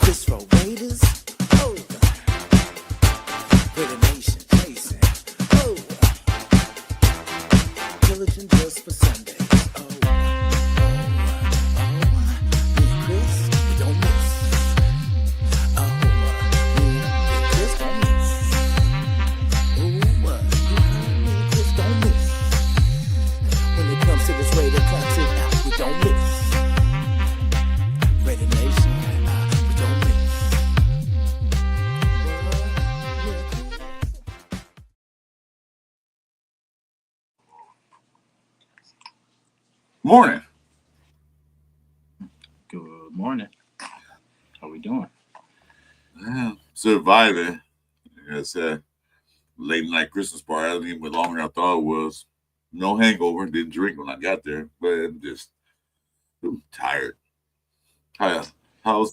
This for waiters. Oh, with a nation chasing. Oh, pillaging just for Sundays. Chris, we don't miss. Chris don't miss. Chris don't miss. When it comes to this Raider classic, we don't miss. Raider Nation, we don't miss. Morning. Good morning. How we doing? Surviving. Like I said, late night Christmas party. I didn't even went longer than I thought it was. No hangover. Didn't drink when I got there, but I'm tired. How's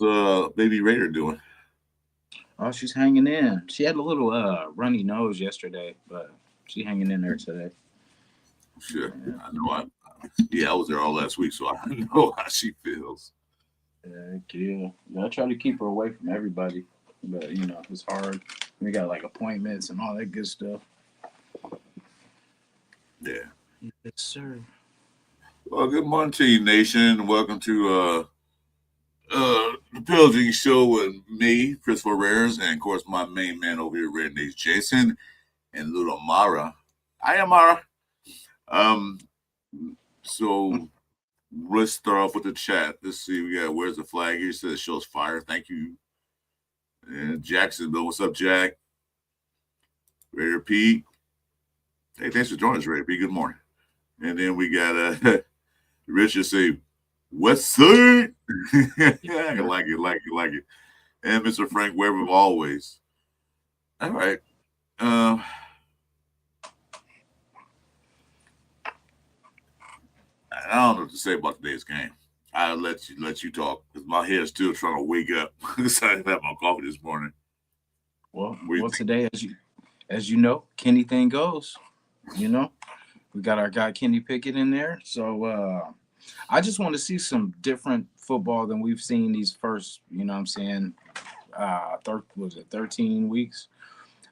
baby Raider doing? Oh, she's hanging in. She had a little runny nose yesterday, but she's hanging in there today. Sure. Yeah. I know. I was there all last week, so I know how she feels. Yeah. I try to keep her away from everybody, but it's hard. We got like appointments and all that good stuff. Yeah. Yes, sir. Well, good morning to you, nation. Welcome to the Pillaging Show with me, Christopher Rares, and of course my main man over here, Red Nace Jason, and little Mara. Hi, Mara. So let's start off with the chat. Let's see. We got Where's the Flag here? It says shows fire. Thank you. And Jacksonville. What's up, Jack? Raider Pete. Hey, thanks for joining us, Raider Pete. Good morning. And then we got Richard say, West Side. I like it. And Mr. Frank Weber always. All right. I don't know what to say about today's game. I'll let you talk because my head's still trying to wake up. Because I didn't have my coffee this morning. Well, today, as you know, Kenny thing goes. We got our guy Kenny Pickett in there. So I just want to see some different football than we've seen these first, 13 weeks.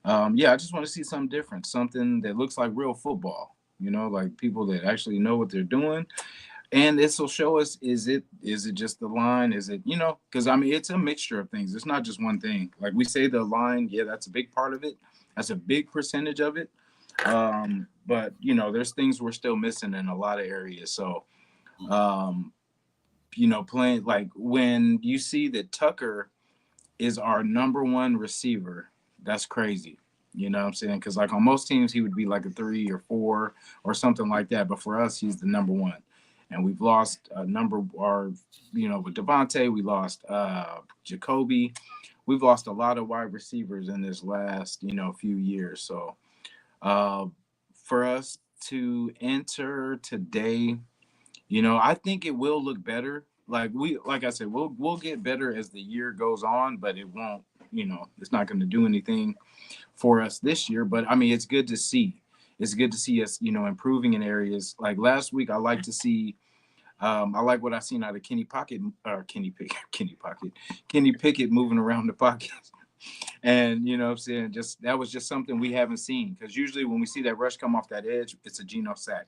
I just want to see something different, something that looks like real football. Like people that actually know what they're doing. And this will show us, is it just the line? Is it, because it's a mixture of things. It's not just one thing. Like we say the line, yeah, that's a big part of it. That's a big percentage of it. But, there's things we're still missing in a lot of areas. So, playing like when you see that Tucker is our number one receiver, that's crazy. You know what I'm saying? Because like on most teams, he would be like a 3 or 4 or something like that. But for us, he's the number one. And we've lost a number, with Devontae, we lost Jacoby. We've lost a lot of wide receivers in this last, few years. So for us to enter today, I think it will look better. Like I said, we'll get better as the year goes on, but it won't, it's not going to do anything for us this year. But it's good to see. It's good to see us, improving in areas. Like last week, I like to see. I like what I've seen out of Kenny Pickett moving around the pocket. And what I'm saying, that was just something we haven't seen, because usually when we see that rush come off that edge, it's a Geno sack.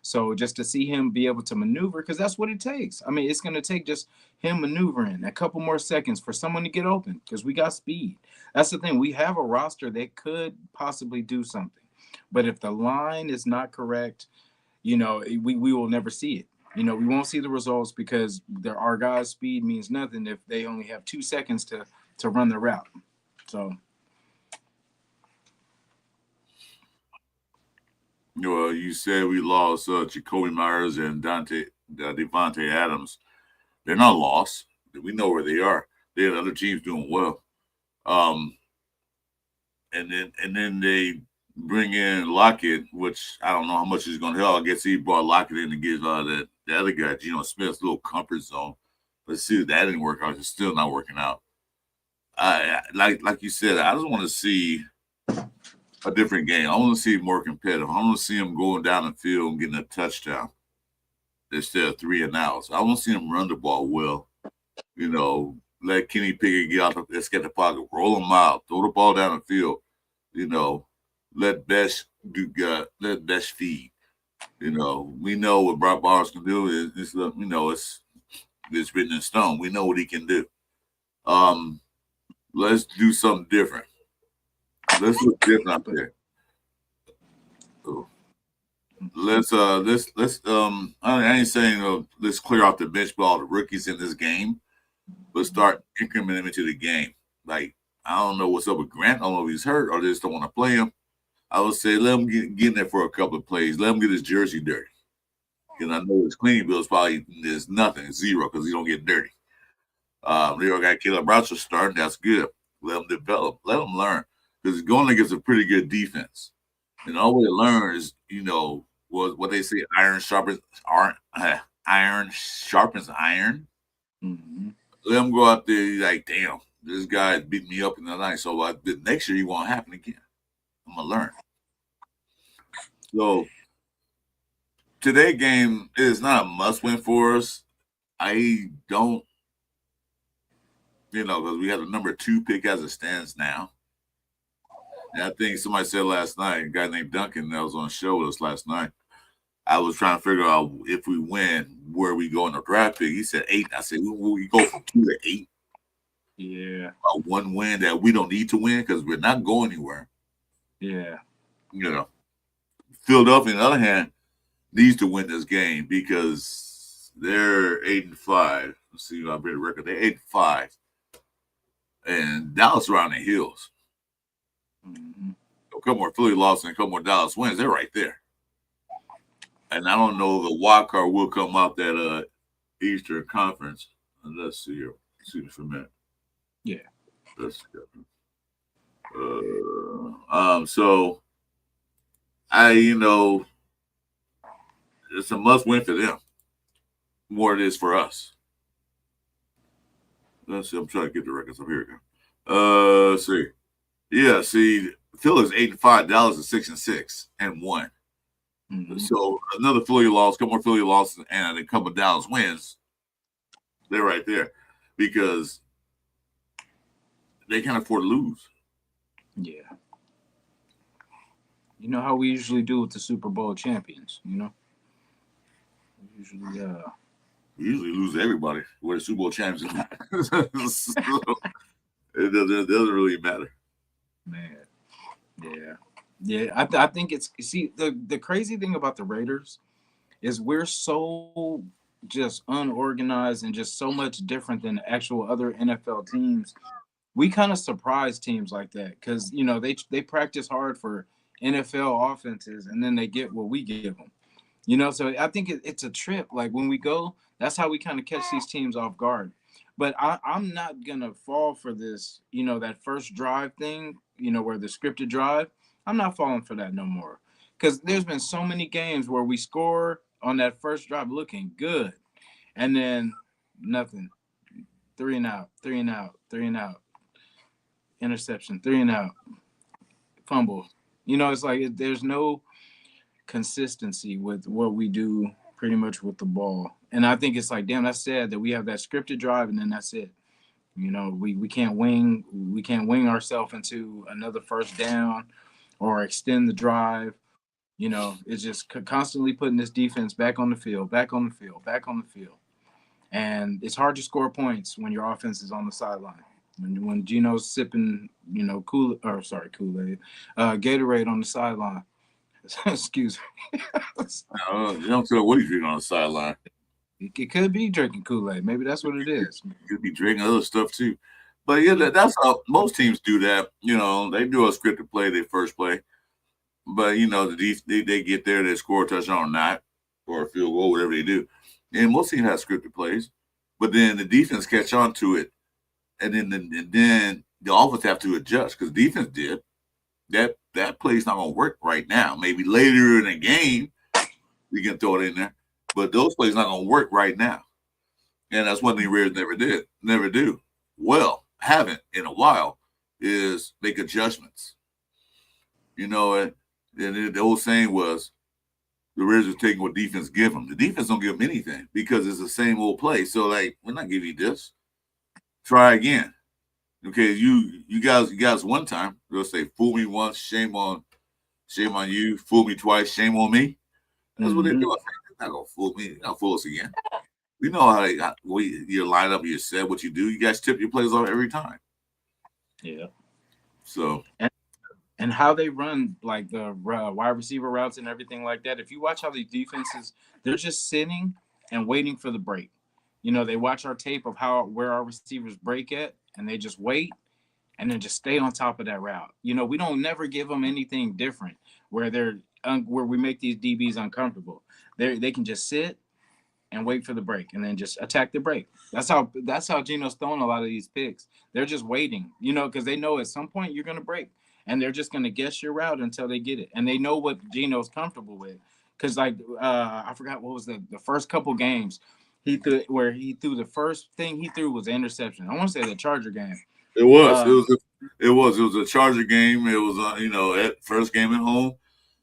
So just to see him be able to maneuver, because that's what it takes. It's going to take just him maneuvering a couple more seconds for someone to get open, because we got speed. That's the thing. We have a roster that could possibly do something. But if the line is not correct, we will never see it. We won't see the results, because our guys' speed means nothing if they only have 2 seconds to run the route. So. Well, you said we lost Jacoby Myers and Devontae Adams. They're not lost. We know where they are. They had other teams doing well. And then they bring in Lockett, which I don't know how much he's going to help. I guess he brought Lockett in to get the other guy, Geno Smith's little comfort zone. Let's see if that didn't work out. It's still not working out. Like you said, I just want to see a different game. I want to see more competitive. I want to see him going down the field and getting a touchdown instead of 3 and outs. I want to see him run the ball well. let Kenny Pickett get out. Let's get the pocket, roll him out, throw the ball down the field. Let Best let Best feed. We know what Brock Bowers can do. It's written in stone. We know what he can do. Let's do something different. Let's look different out there. So I ain't saying let's clear off the bench with all the rookies in this game, but start incrementing them into the game. Like, I don't know what's up with Grant. I don't know if he's hurt or they just don't want to play him. I would say let him get in there for a couple of plays. Let him get his jersey dirty. And I know his cleaning bill is nothing, zero, because he don't get dirty. They already got Caleb Roger starting. That's good. Let him develop. Let him learn. Because going against a pretty good defense. And all we learn is, what they say, iron sharpens iron. Mm-hmm. Let him go out there like, damn, this guy beat me up in the night. So the next year, it won't happen again. I'm going to learn. So today's game is not a must-win for us. I don't, because we have the number 2 pick as it stands now. And I think somebody said last night, a guy named Duncan that was on the show with us last night, I was trying to figure out if we win, where we go in the draft pick. He said 8. I said, we go from 2 to 8. Yeah. One win that we don't need to win because we're not going anywhere. Yeah. Philadelphia, on the other hand, needs to win this game because they're 8-5. Let's see, I'll read the record. They're 8-5. And Dallas are on the heels. Mm-hmm. A couple more Philly losses and a couple more Dallas wins. They're right there. And I don't know if the wild card will come out that Eastern Conference. Let's see here. See this for a minute. Yeah. Let's so it's a must win for them. More it is for us. Let's see. I'm trying to get the records up. Here we go. Let's see. Yeah, see, Philly's 8-5, Dallas is 6-6 and 1. Mm-hmm. So another Philly loss, couple more Philly losses, and a couple of Dallas wins. They're right there because they can't afford to lose. Yeah. You know how we usually do with the Super Bowl champions, We usually lose to everybody. We're the Super Bowl champions. So, it doesn't really matter. Man. Yeah. Yeah, I think the crazy thing about the Raiders is we're so just unorganized and just so much different than actual other NFL teams. We kind of surprise teams like that because they practice hard for NFL offenses and then they get what we give them. So I think it's a trip. Like when we go, that's how we kind of catch these teams off guard. But I'm not gonna fall for this, that first drive thing, where the scripted drive. I'm not falling for that no more. Because there's been so many games where we score on that first drive looking good. And then nothing. 3 and out, 3 and out, 3 and out. Interception, 3 and out. Fumble. It's like there's no consistency with what we do pretty much with the ball. And I think it's like, damn, that's sad that we have that scripted drive and then that's it. We can't wing ourselves into another first down or extend the drive. It's just constantly putting this defense back on the field. And it's hard to score points when your offense is on the sideline. When Gino's sipping, Kool-Aid, Gatorade on the sideline. Excuse me. You don't tell what he's drinking on the sideline. It could be drinking Kool-Aid. Maybe that's what it is. He could be drinking other stuff too. But yeah, that's how most teams do that. They do a scripted play, their first play. But, they get there, they score a touchdown or not, or a field goal, whatever they do. And most teams have scripted plays. But then the defense catch on to it. And then the offense have to adjust because defense did. That play's not going to work right now. Maybe later in the game, we can throw it in there. But those plays not going to work right now. And that's one thing Raiders never do. Well, haven't in a while, is make adjustments. And the old saying was, the Raiders are taking what defense give them. The defense don't give them anything because it's the same old play. So, we're not giving you this. try again. Okay, you guys one time they'll say fool me once, shame on you. Fool me twice, shame on me. That's what they do. They're not gonna fool me. They're not fool us again. We know your lineup, you said what you do. You guys tip your plays off every time. Yeah. So and how they run like the wide receiver routes and everything like that. If you watch how these defenses, they're just sitting and waiting for the break. You know, they watch our tape of where our receivers break at, and they just wait and then just stay on top of that route. You know, we don't never give them anything different where where we make these DBs uncomfortable. They can just sit and wait for the break and then just attack the break. That's how Geno's throwing a lot of these picks. They're just waiting, you know, because they know at some point you're going to break, and they're just going to guess your route until they get it. And they know what Geno's comfortable with. Because, like, I forgot what was the first couple games he threw the first thing he threw was an interception. I want to say the Charger game. it was a Charger game. It was at first game at home.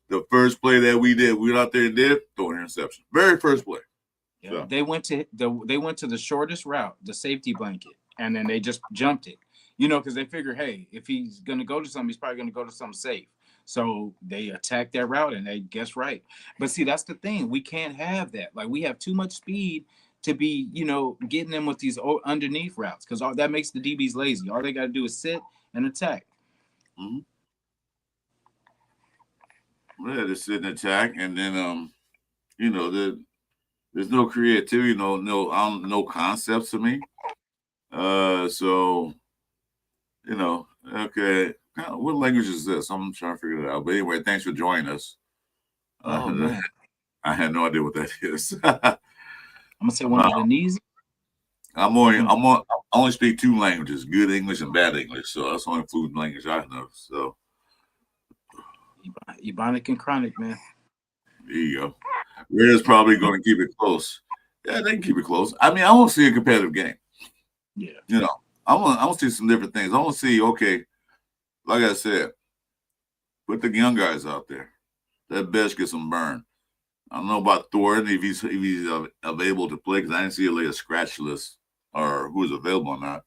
The first play that we went out there and did throw an interception. Very first play. Yeah. So. They went to the shortest route, the safety blanket, and then they just jumped it. You know, because they figure, hey, if he's going to go to something, he's probably going to go to something safe. So they attack that route and they guess right. But see, that's the thing. We can't have that. Like, we have too much speed to be, you know, getting them with these underneath routes, because that makes the DBs lazy. All they got to do is sit and attack. Mm-hmm. Yeah, just sit and attack, and then there's no creativity, no concepts to me. So okay, what language is this? I'm trying to figure it out. But anyway, thanks for joining us. Man. I had no idea what that is. I'm gonna say one of the knees. I only speak two languages: good English and bad English. So that's the only fluent language I know. So Ebonic and chronic, man. There you go. Red's probably going to keep it close. Yeah, they can keep it close. I mean, I want to see a competitive game. Yeah. You know, I want to see some different things. I want to see, okay, like I said, put the young guys out there. Let Besh get some burn. I don't know about Thornton if he's available to play, because I didn't see a scratch list or who's available or not.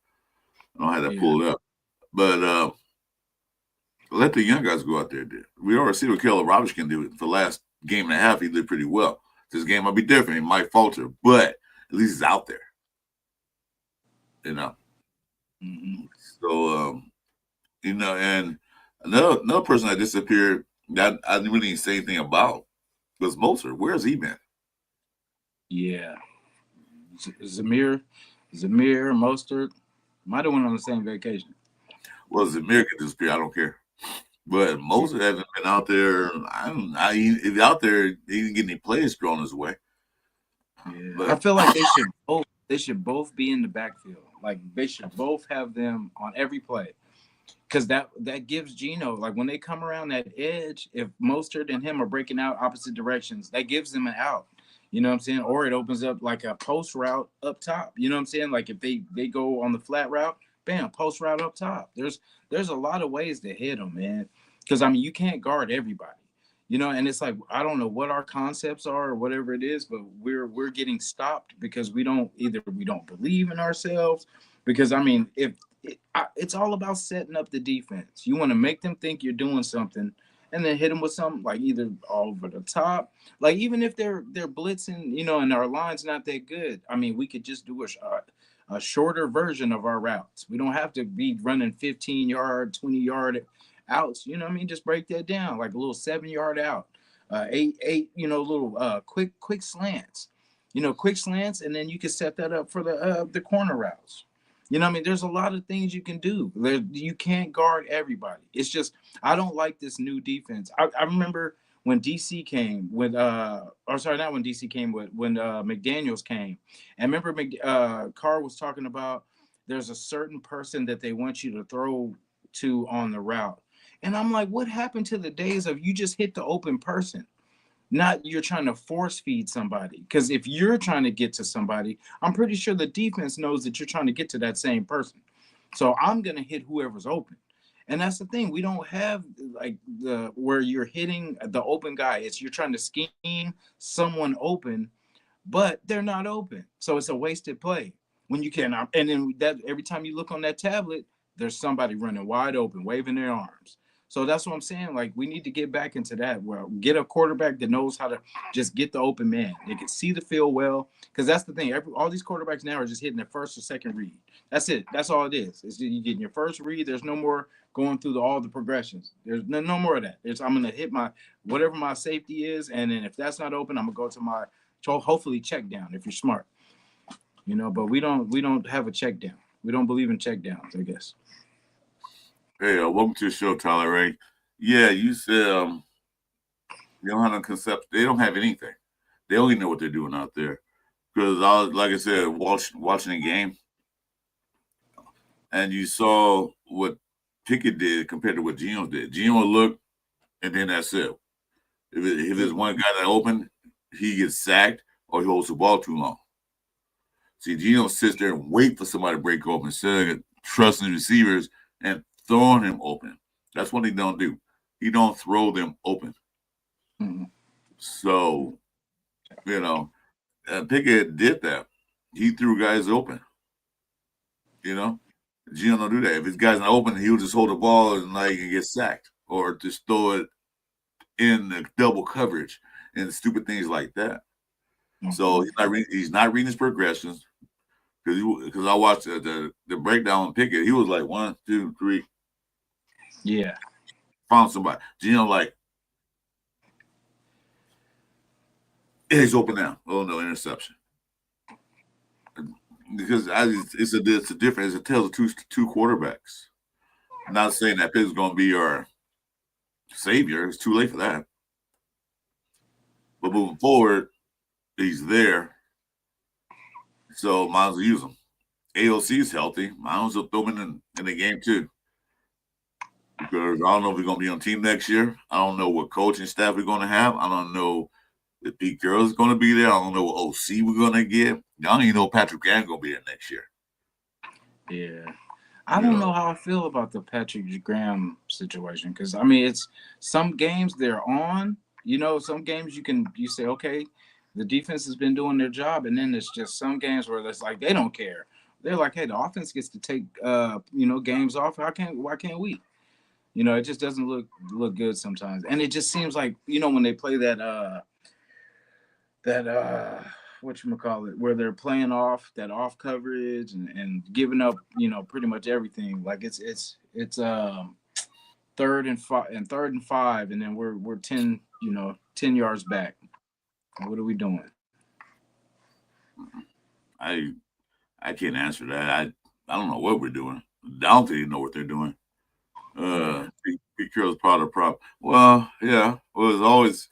I don't have that pulled up. But let the young guys go out there. We already see what Caleb Roberts can do. For the last game and a half, he did pretty well. This game might be different. He might falter, but at least he's out there. You know. Mm-hmm. So, and another person that disappeared that I didn't really say anything about was Mostert. Where's he been? Yeah. Zamir, Mostert might have went on the same vacation. Well, Zamir could disappear. I don't care. But Mostert hasn't been out there. If he's out there, he didn't get any plays thrown his way. Yeah. But I feel like they should both be in the backfield. Like, they should both have them on every play. Because that gives Geno, like, when they come around that edge, if Mostert and him are breaking out opposite directions, that gives them an out. You know what I'm saying? Or it opens up like a post route up top. You know what I'm saying? Like, if they go on the flat route, bam, post route up top. There's a lot of ways to hit them, man. Because, I mean, you can't guard everybody. You know, and it's like, I don't know what our concepts are or whatever it is, but we're getting stopped because we don't believe in ourselves. Because, I mean, it's all about setting up the defense. You want to make them think you're doing something, and then hit them with something like either over the top. Like, even if they're blitzing, you know, and our line's not that good, I mean, we could just do a shorter version of our routes. We don't have to be running 15-yard, 20-yard outs. You know what I mean? Just break that down, like a little 7-yard out, eight, you know, little quick slants. You know, quick slants, and then you can set that up for the corner routes. You know what I mean? There's a lot of things you can do. You can't guard everybody. It's just, I don't like this new defense. I remember when DC came when McDaniels came. And remember Carr was talking about there's a certain person that they want you to throw to on the route. And I'm like, what happened to the days of you just hit the open person? Not you're trying to force feed somebody. Because if you're trying to get to somebody, I'm pretty sure the defense knows that you're trying to get to that same person. So I'm going to hit whoever's open. And that's the thing. We don't have like where you're hitting the open guy. You're trying to scheme someone open, but they're not open. So it's a wasted play. when you can. And then that every time you look on that tablet, there's somebody running wide open, waving their arms. So that's what I'm saying. Like, we need to get back into that. Well, get a quarterback that knows how to just get the open man. They can see the field well, because that's the thing. All these quarterbacks now are just hitting their first or second read. That's it. That's all it is. It's you getting your first read. There's no more going through all the progressions. There's no more of that. I'm gonna hit my whatever my safety is, and then if that's not open, I'm gonna go to my hopefully check down if you're smart. But we don't have a check down. We don't believe in check downs, I guess. Hey, welcome to the show, Tyler Ray. Yeah, you said they don't have no concept. They don't have anything. They don't even know what they're doing out there. Because like I said, watching the game, and you saw what Pickett did compared to what Geno did. Geno look, and then that's it. If there's one guy that open, he gets sacked or he holds the ball too long. See, Geno sits there and wait for somebody to break open instead of trusting the receivers and throwing him open. That's what he don't do. He don't throw them open. Mm-hmm. So, Pickett did that. He threw guys open. Geno don't do that. If his guy's not open, he'll just hold the ball and get sacked or just throw it in the double coverage and stupid things like that. Mm-hmm. So he's not reading his progressions. Because I watched the breakdown on Pickett, he was like 1, 2, 3. Yeah. Found somebody. Geno he's open now. Oh no, interception. Because it's a difference. It tells two quarterbacks. I'm not saying that Pickett's going to be our savior. It's too late for that. But moving forward, he's there. So might as well use him. AOC is healthy. Might as well throw him in the game too. Because I don't know if we're going to be on team next year. I don't know what coaching staff we're going to have. I don't know if Pete Carroll's going to be there. I don't know what OC we're going to get. I don't even know Patrick Graham going to be there next year. Yeah. I don't know how I feel about the Patrick Graham situation. Because, I mean, it's some games they're on. Some games you say, okay, the defense has been doing their job. And then there's just some games where it's like they don't care. They're like, hey, the offense gets to take, games off. Why can't we? It just doesn't look good sometimes. And it just seems like, when they play that whatchamacallit, where they're playing off that off coverage and giving up, pretty much everything. Like it's 3rd and 5, and then we're 10 yards back. What are we doing? I can't answer that. I don't know what we're doing. I don't think they know what they're doing. Pete Carroll's part of the problem. Well, yeah. Well, it's always,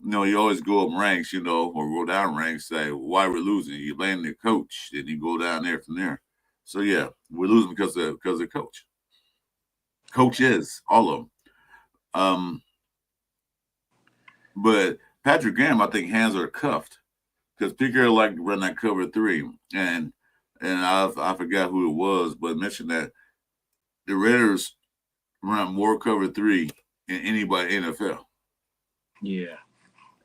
you always go up ranks, or go down ranks, say, why we're losing. You blame the coach, then you go down there from there. So, yeah, we're losing because of coach. Coaches, all of them. But Patrick Graham, I think hands are cuffed because Pete Carroll liked to run that cover 3. And I forgot who it was, but mentioned that the Raiders run more cover 3 than anybody in the NFL. Yeah.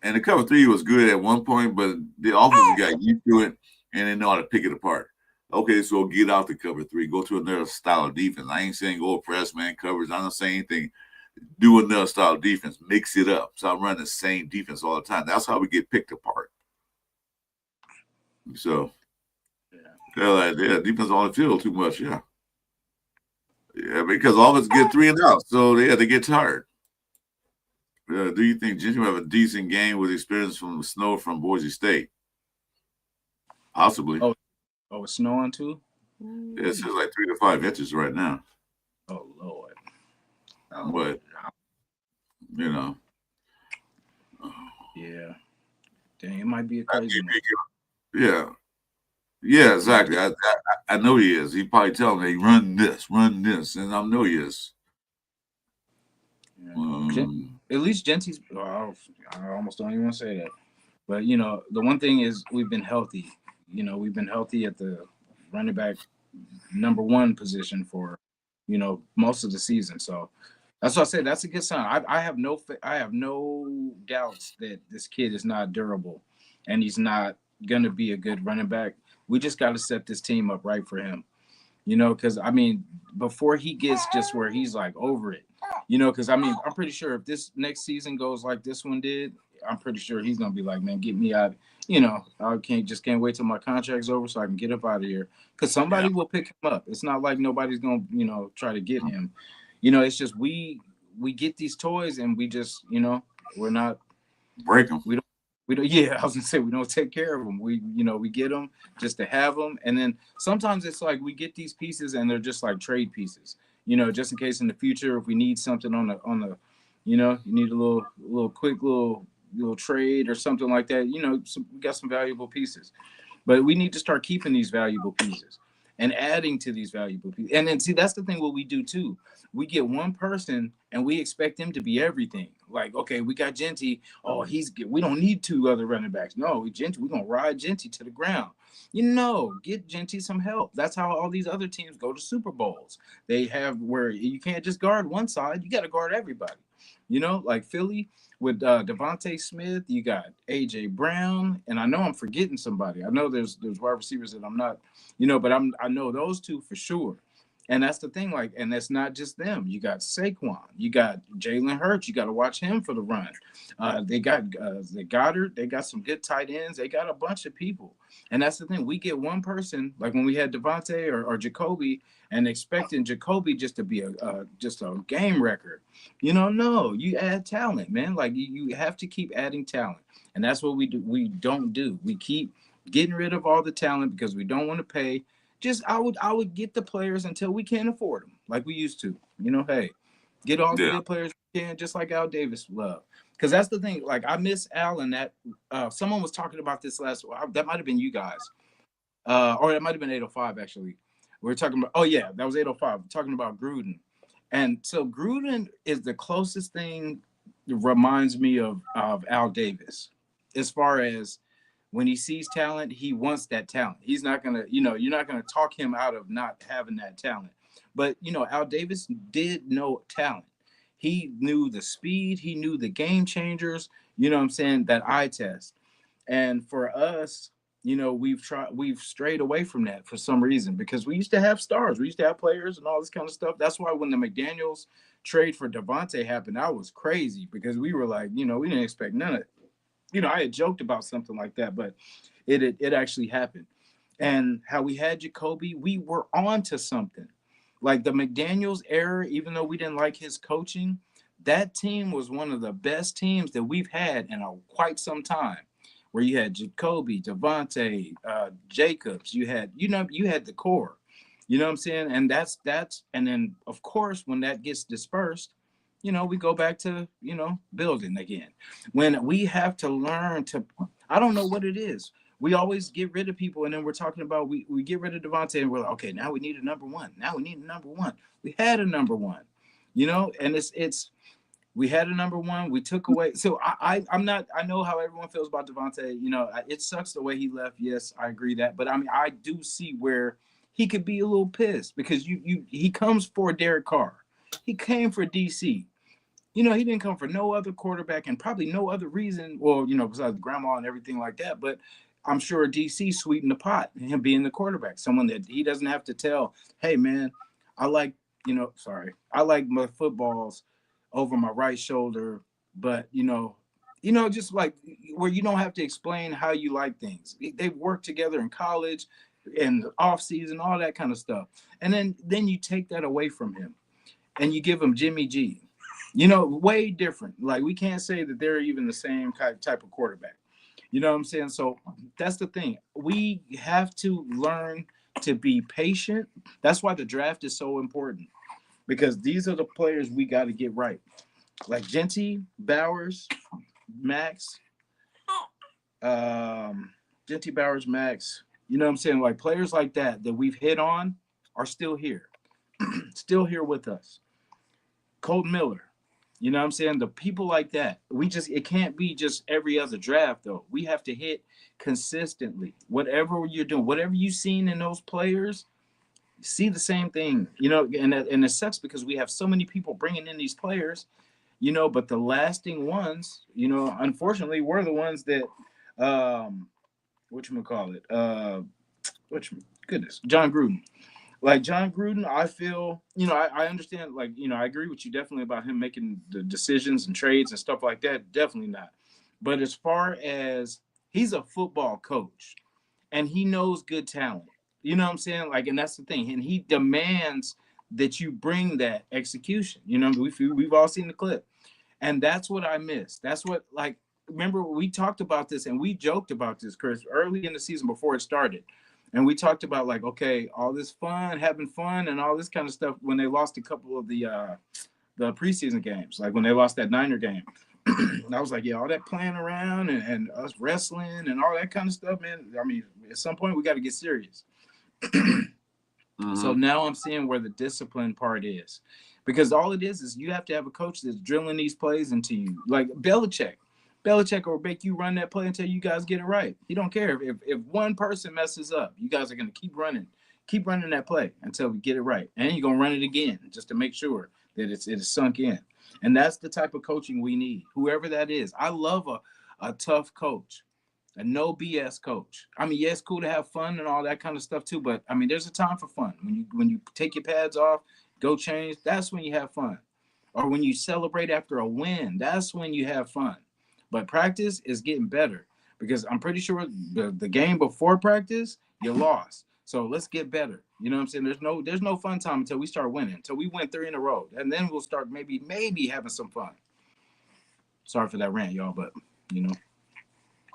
And the cover 3 was good at one point, but the offense got used to it and they know how to pick it apart. Okay, so get out the cover 3. Go to another style of defense. I ain't saying go press man coverage. I'm not saying anything. Do another style of defense. Mix it up. Stop running the same defense all the time. That's how we get picked apart. So, defense on the field too much, yeah. Yeah, because all of us get 3 and out. So, they get tired. Do you think Ginger will have a decent game with experience from the snow from Boise State? Possibly. Oh, it's snowing too? Yeah, it's like 3 to 5 inches right now. Oh, Lord. But, Yeah. Dang, it might be a crazy one. Yeah. Yeah, exactly. I know he is. He probably telling me, hey, run this. And I know he is. Yeah. At least Genty's, I almost don't even want to say that. But, the one thing is we've been healthy. We've been healthy at the running back number 1 position for, most of the season. So that's what I said. That's a good sign. I have no doubts that this kid is not durable and he's not going to be a good running back. We just got to set this team up right for him. Because I mean, before he gets just where he's like over it, because I mean, I'm pretty sure if this next season goes like this one did, I'm pretty sure he's gonna be like, man, get me out. I can't wait till my contract's over so I can get up out of here. Because somebody will pick him up. It's not like nobody's gonna, try to get him. It's just we get these toys and we just, we're not break them. We don't. Yeah, I was gonna say we don't take care of them. We get them just to have them, and then sometimes it's like we get these pieces and they're just like trade pieces. Just in case in the future if we need something on the, you need a little quick little trade or something like that. We got some valuable pieces, but we need to start keeping these valuable pieces and adding to these valuable pieces. And then see, that's the thing. What we do too. We get one person and we expect them to be everything. Like, okay, we got Genty. Oh, we don't need two other running backs. No, we're gonna ride Genty to the ground. Get Genty some help. That's how all these other teams go to Super Bowls. They have where you can't just guard one side, you got to guard everybody. Like Philly with Devontae Smith, you got AJ Brown, and I know I'm forgetting somebody. I know there's wide receivers that I'm not, but I know those two for sure. And that's the thing, and that's not just them. You got Saquon, you got Jalen Hurts. You got to watch him for the run. They got Goddard. They got some good tight ends. They got a bunch of people. And that's the thing. We get one person, like when we had Devontae or Jacoby, and expecting Jacoby just to be just a game record. No, you add talent, man. Like you have to keep adding talent, and that's what we do. We don't do. We keep getting rid of all the talent because we don't want to pay. I would get the players until we can't afford them, like we used to. Hey, get all the good players we can, just like Al Davis loved. Because that's the thing. Like I miss Al, and that someone was talking about this last. That might have been you guys, or it might have been 805 actually. We were talking about. Oh yeah, that was 805. We're talking about Gruden, and so Gruden is the closest thing that reminds me of Al Davis, as far as. When he sees talent, he wants that talent. He's not going to, you're not going to talk him out of not having that talent. But, Al Davis did know talent. He knew the speed. He knew the game changers, that eye test. And for us, we've strayed away from that for some reason because we used to have stars. We used to have players and all this kind of stuff. That's why when the McDaniels trade for Devontae happened, I was crazy because we were like, we didn't expect none of it. I had joked about something like that, but it actually happened. And how we had Jacoby, we were on to something. Like the McDaniels era, even though we didn't like his coaching, that team was one of the best teams that we've had in quite some time. Where you had Jacoby, Devontae, Jacobs, you had the core. You know what I'm saying? And that's and then of course when that gets dispersed, we go back to, building again. When we have to learn to, I don't know what it is. We always get rid of people, and then we're talking about, we get rid of Devontae, and we're like, okay, now we need a number one. Now we need a number one. We had a number one, and we had a number one. We took away. So I know how everyone feels about Devontae. It sucks the way he left. Yes, I agree that. But I mean, I do see where he could be a little pissed because he comes for Derek Carr. He came for DC. He didn't come for no other quarterback and probably no other reason, well, besides grandma and everything like that. But I'm sure DC sweetened the pot, him being the quarterback, someone that he doesn't have to tell, hey, man, I like my footballs over my right shoulder. But, just like where you don't have to explain how you like things. They've worked together in college and the off season, all that kind of stuff. And then you take that away from him and you give him Jimmy G. Way different. Like we can't say that they're even the same type of quarterback. You know what I'm saying? So that's the thing. We have to learn to be patient. That's why the draft is so important because these are the players we got to get right. Like Genty, Bowers, Max, Genty, Bowers, Max. You know what I'm saying? Like players like that we've hit on are still here, still here with us. Colt Miller. You know what I'm saying? The people like that, it can't be just every other draft, though. We have to hit consistently. Whatever you're doing, whatever you've seen in those players, see the same thing, and it sucks because we have so many people bringing in these players, but the lasting ones, unfortunately, were the ones that, goodness, John Gruden. Like John Gruden, I feel, I understand, like, I agree with you definitely about him making the decisions and trades and stuff like that. Definitely not. But as far as he's a football coach and he knows good talent, you know what I'm saying? Like, and that's the thing. And he demands that you bring that execution. We've all seen the clip. And that's what I miss. That's what, like, remember we talked about this and we joked about this, Chris, early in the season before it started. And we talked about, like, okay, all this fun, having fun and all this kind of stuff when they lost a couple of the preseason games, like when they lost that Niner game. I was like, yeah, all that playing around and us wrestling and all that kind of stuff, man. I mean, at some point we got to get serious. So now I'm seeing where the discipline part is, because all it is you have to have a coach that's drilling these plays into you, like Belichick. Belichick will make you run that play until you guys get it right. He don't care if one person messes up. You guys are going to keep running that play until we get it right, and you're going to run it again just to make sure that it is sunk in. And that's the type of coaching we need, whoever that is. I love a tough coach, a no BS coach. I mean, yeah, it's cool to have fun and all that kind of stuff too, but I mean, there's a time for fun. When you take your pads off, go change, that's when you have fun. Or when you celebrate after a win, that's when you have fun. But practice is getting better, because I'm pretty sure the game before practice, you lost. So let's get better. You know what I'm saying? There's no fun time until we start winning, until we win 3 in a row. And then we'll start maybe having some fun. Sorry for that rant, y'all, but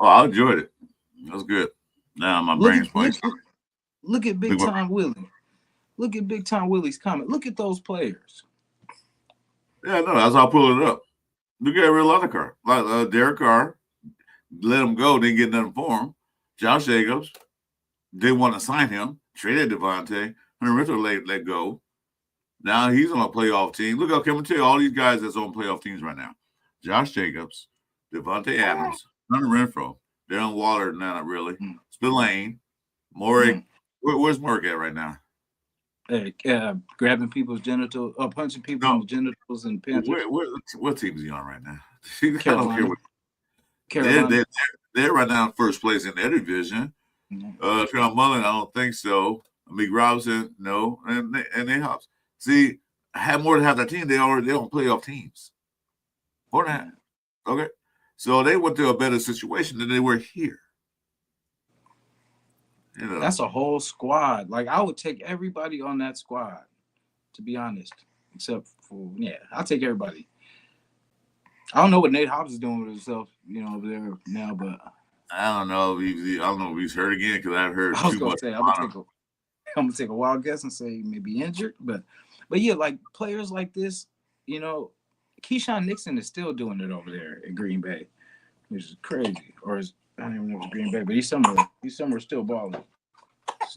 Oh, I enjoyed it. That was good. Now my brain's playing. Look at Big Time Willie. Look at Big Time Willie's comment. Look at those players. Yeah, no, that's how I pull it up. Look at every other car. Like Derek Carr, let him go, didn't get nothing for him. Josh Jacobs, didn't want to sign him, traded Devontae. Hunter Ritter let go. Now he's on a playoff team. Look, okay, I'm going to tell you all these guys that's on playoff teams right now. Josh Jacobs, Devontae Adams, Hunter Renfro, Darren Waller, not really. Spillane, Morrick. Where's Morrick at right now? Grabbing people's genitals, punching people in the genitals and Panthers. What team is he on right now? Carolina. They're right now in first place in their division. Trevor Mullen, I don't think so. Meek Robinson, no, and they Hobbs. See, have more than half that team. They're on playoff teams. More than half. Okay, so they went to a better situation than they were here. That's a whole squad. Like, I would take everybody on that squad, to be honest. Except for, I'll take everybody. I don't know what Nate Hobbs is doing with himself, over there now, but I don't know if he's hurt again, because I've heard too much. I'm gonna take a wild guess and say maybe injured, but yeah, like players like this, Keyshawn Nixon is still doing it over there in Green Bay, which is crazy. Or I don't even know if it's Green Bay, but he's somewhere still balling.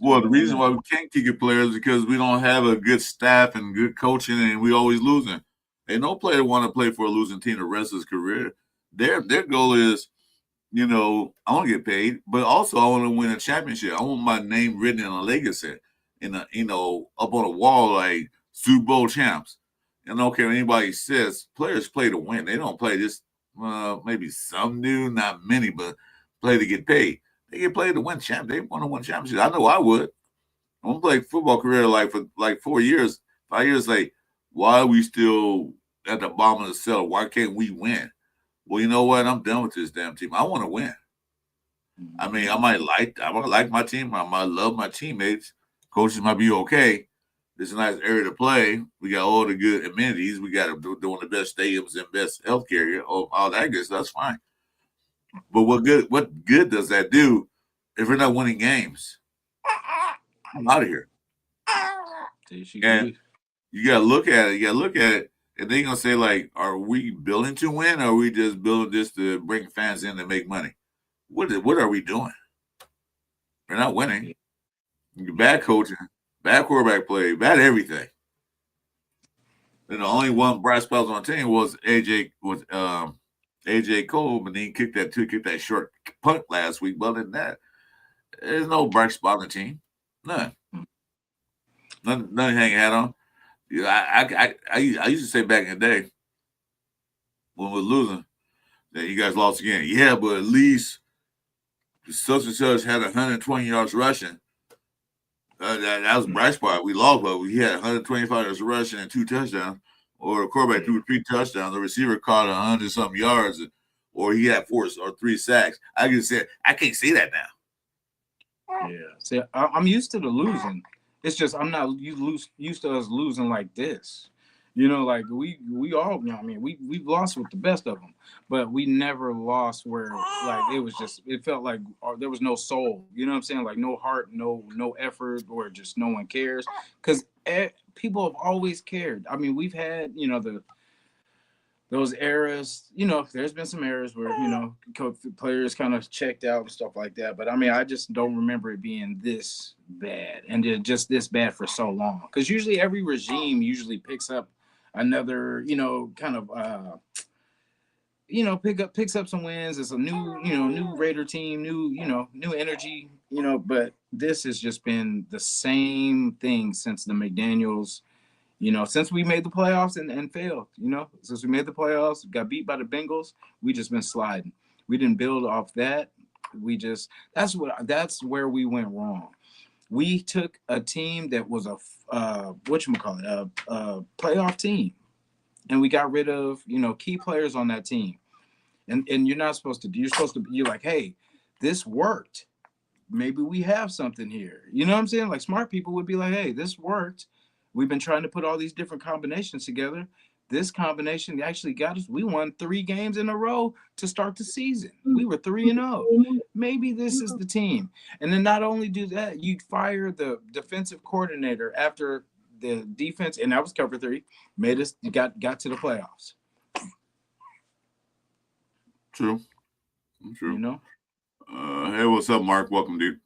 Well, the reason why we can't kick it players is because we don't have a good staff and good coaching, and we always losing. And no player want to play for a losing team the rest of his career. Their goal is, I want to get paid, but also I want to win a championship. I want my name written in a legacy, up on a wall like Super Bowl champs. And I don't care what anybody says. Players play to win. They don't play just maybe some do, not many, but play to get paid. They get paid to win champ. They want to win championships. I know I would. I'm gonna play football career for 4 years, 5 years. Like, why are we still at the bottom of the cellar? Why can't we win? Well, you know what? I'm done with this damn team. I want to win. I mean, I might like my team. I might love my teammates. Coaches might be okay. It's a nice area to play. We got all the good amenities. We got doing the best stadiums and best healthcare. All that good stuff. That's fine. But what good does that do if we're not winning games? I'm out of here. And you gotta look at it. And they're gonna say, like, are we building to win, or are we just building this to bring fans in to make money? What are we doing? We're not winning. Bad coaching, bad quarterback play, bad everything. And the only one bright spot on the team was AJ Cole, but then he kicked that short punt last week. But other than that, there's no bright spot on the team. None to hang a hat on. I used to say back in the day when we were losing that you guys lost again. Yeah, but at least such and such had 120 yards rushing. That was Bryce part. We lost, but he had 125 yards rushing and 2 touchdowns. Or the quarterback threw 3 touchdowns. The receiver caught 100-something yards, or he had 4 or 3 sacks. I can say I can't see that now. Yeah. See, I'm used to the losing. It's just I'm not used to us losing like this. You know, like we all, you know, I mean, we've lost with the best of them, but we never lost where like it felt like there was no soul. You know what I'm saying? Like no heart, no effort, or just no one cares. Because people have always cared. I mean, we've had, you know, those eras, you know, there's been some eras where, you know, players kind of checked out and stuff like that. But I mean, I just don't remember it being this bad and just this bad for so long. Because usually every regime usually picks up another, you know, kind of, you know, picks up some wins. It's a new Raider team, new energy, you know. But this has just been the same thing since the McDaniels. You know, since we made the playoffs and failed, you know, since we made the playoffs, got beat by the Bengals, we just been sliding. We didn't build off that. That's where we went wrong. We took a team that was a playoff team, and we got rid of, you know, key players on that team. And you're not supposed to. You're like, hey, this worked. Maybe we have something here. You know what I'm saying? Like smart people would be like, hey, this worked. We've been trying to put all these different combinations together. This combination actually got us. We won 3 games in a row to start the season. We were 3-0. Maybe this is the team. And then not only do that, you fire the defensive coordinator after the defense, and that was cover 3, made us got to the playoffs. True. You know? Hey, what's up, Mark? Welcome, dude.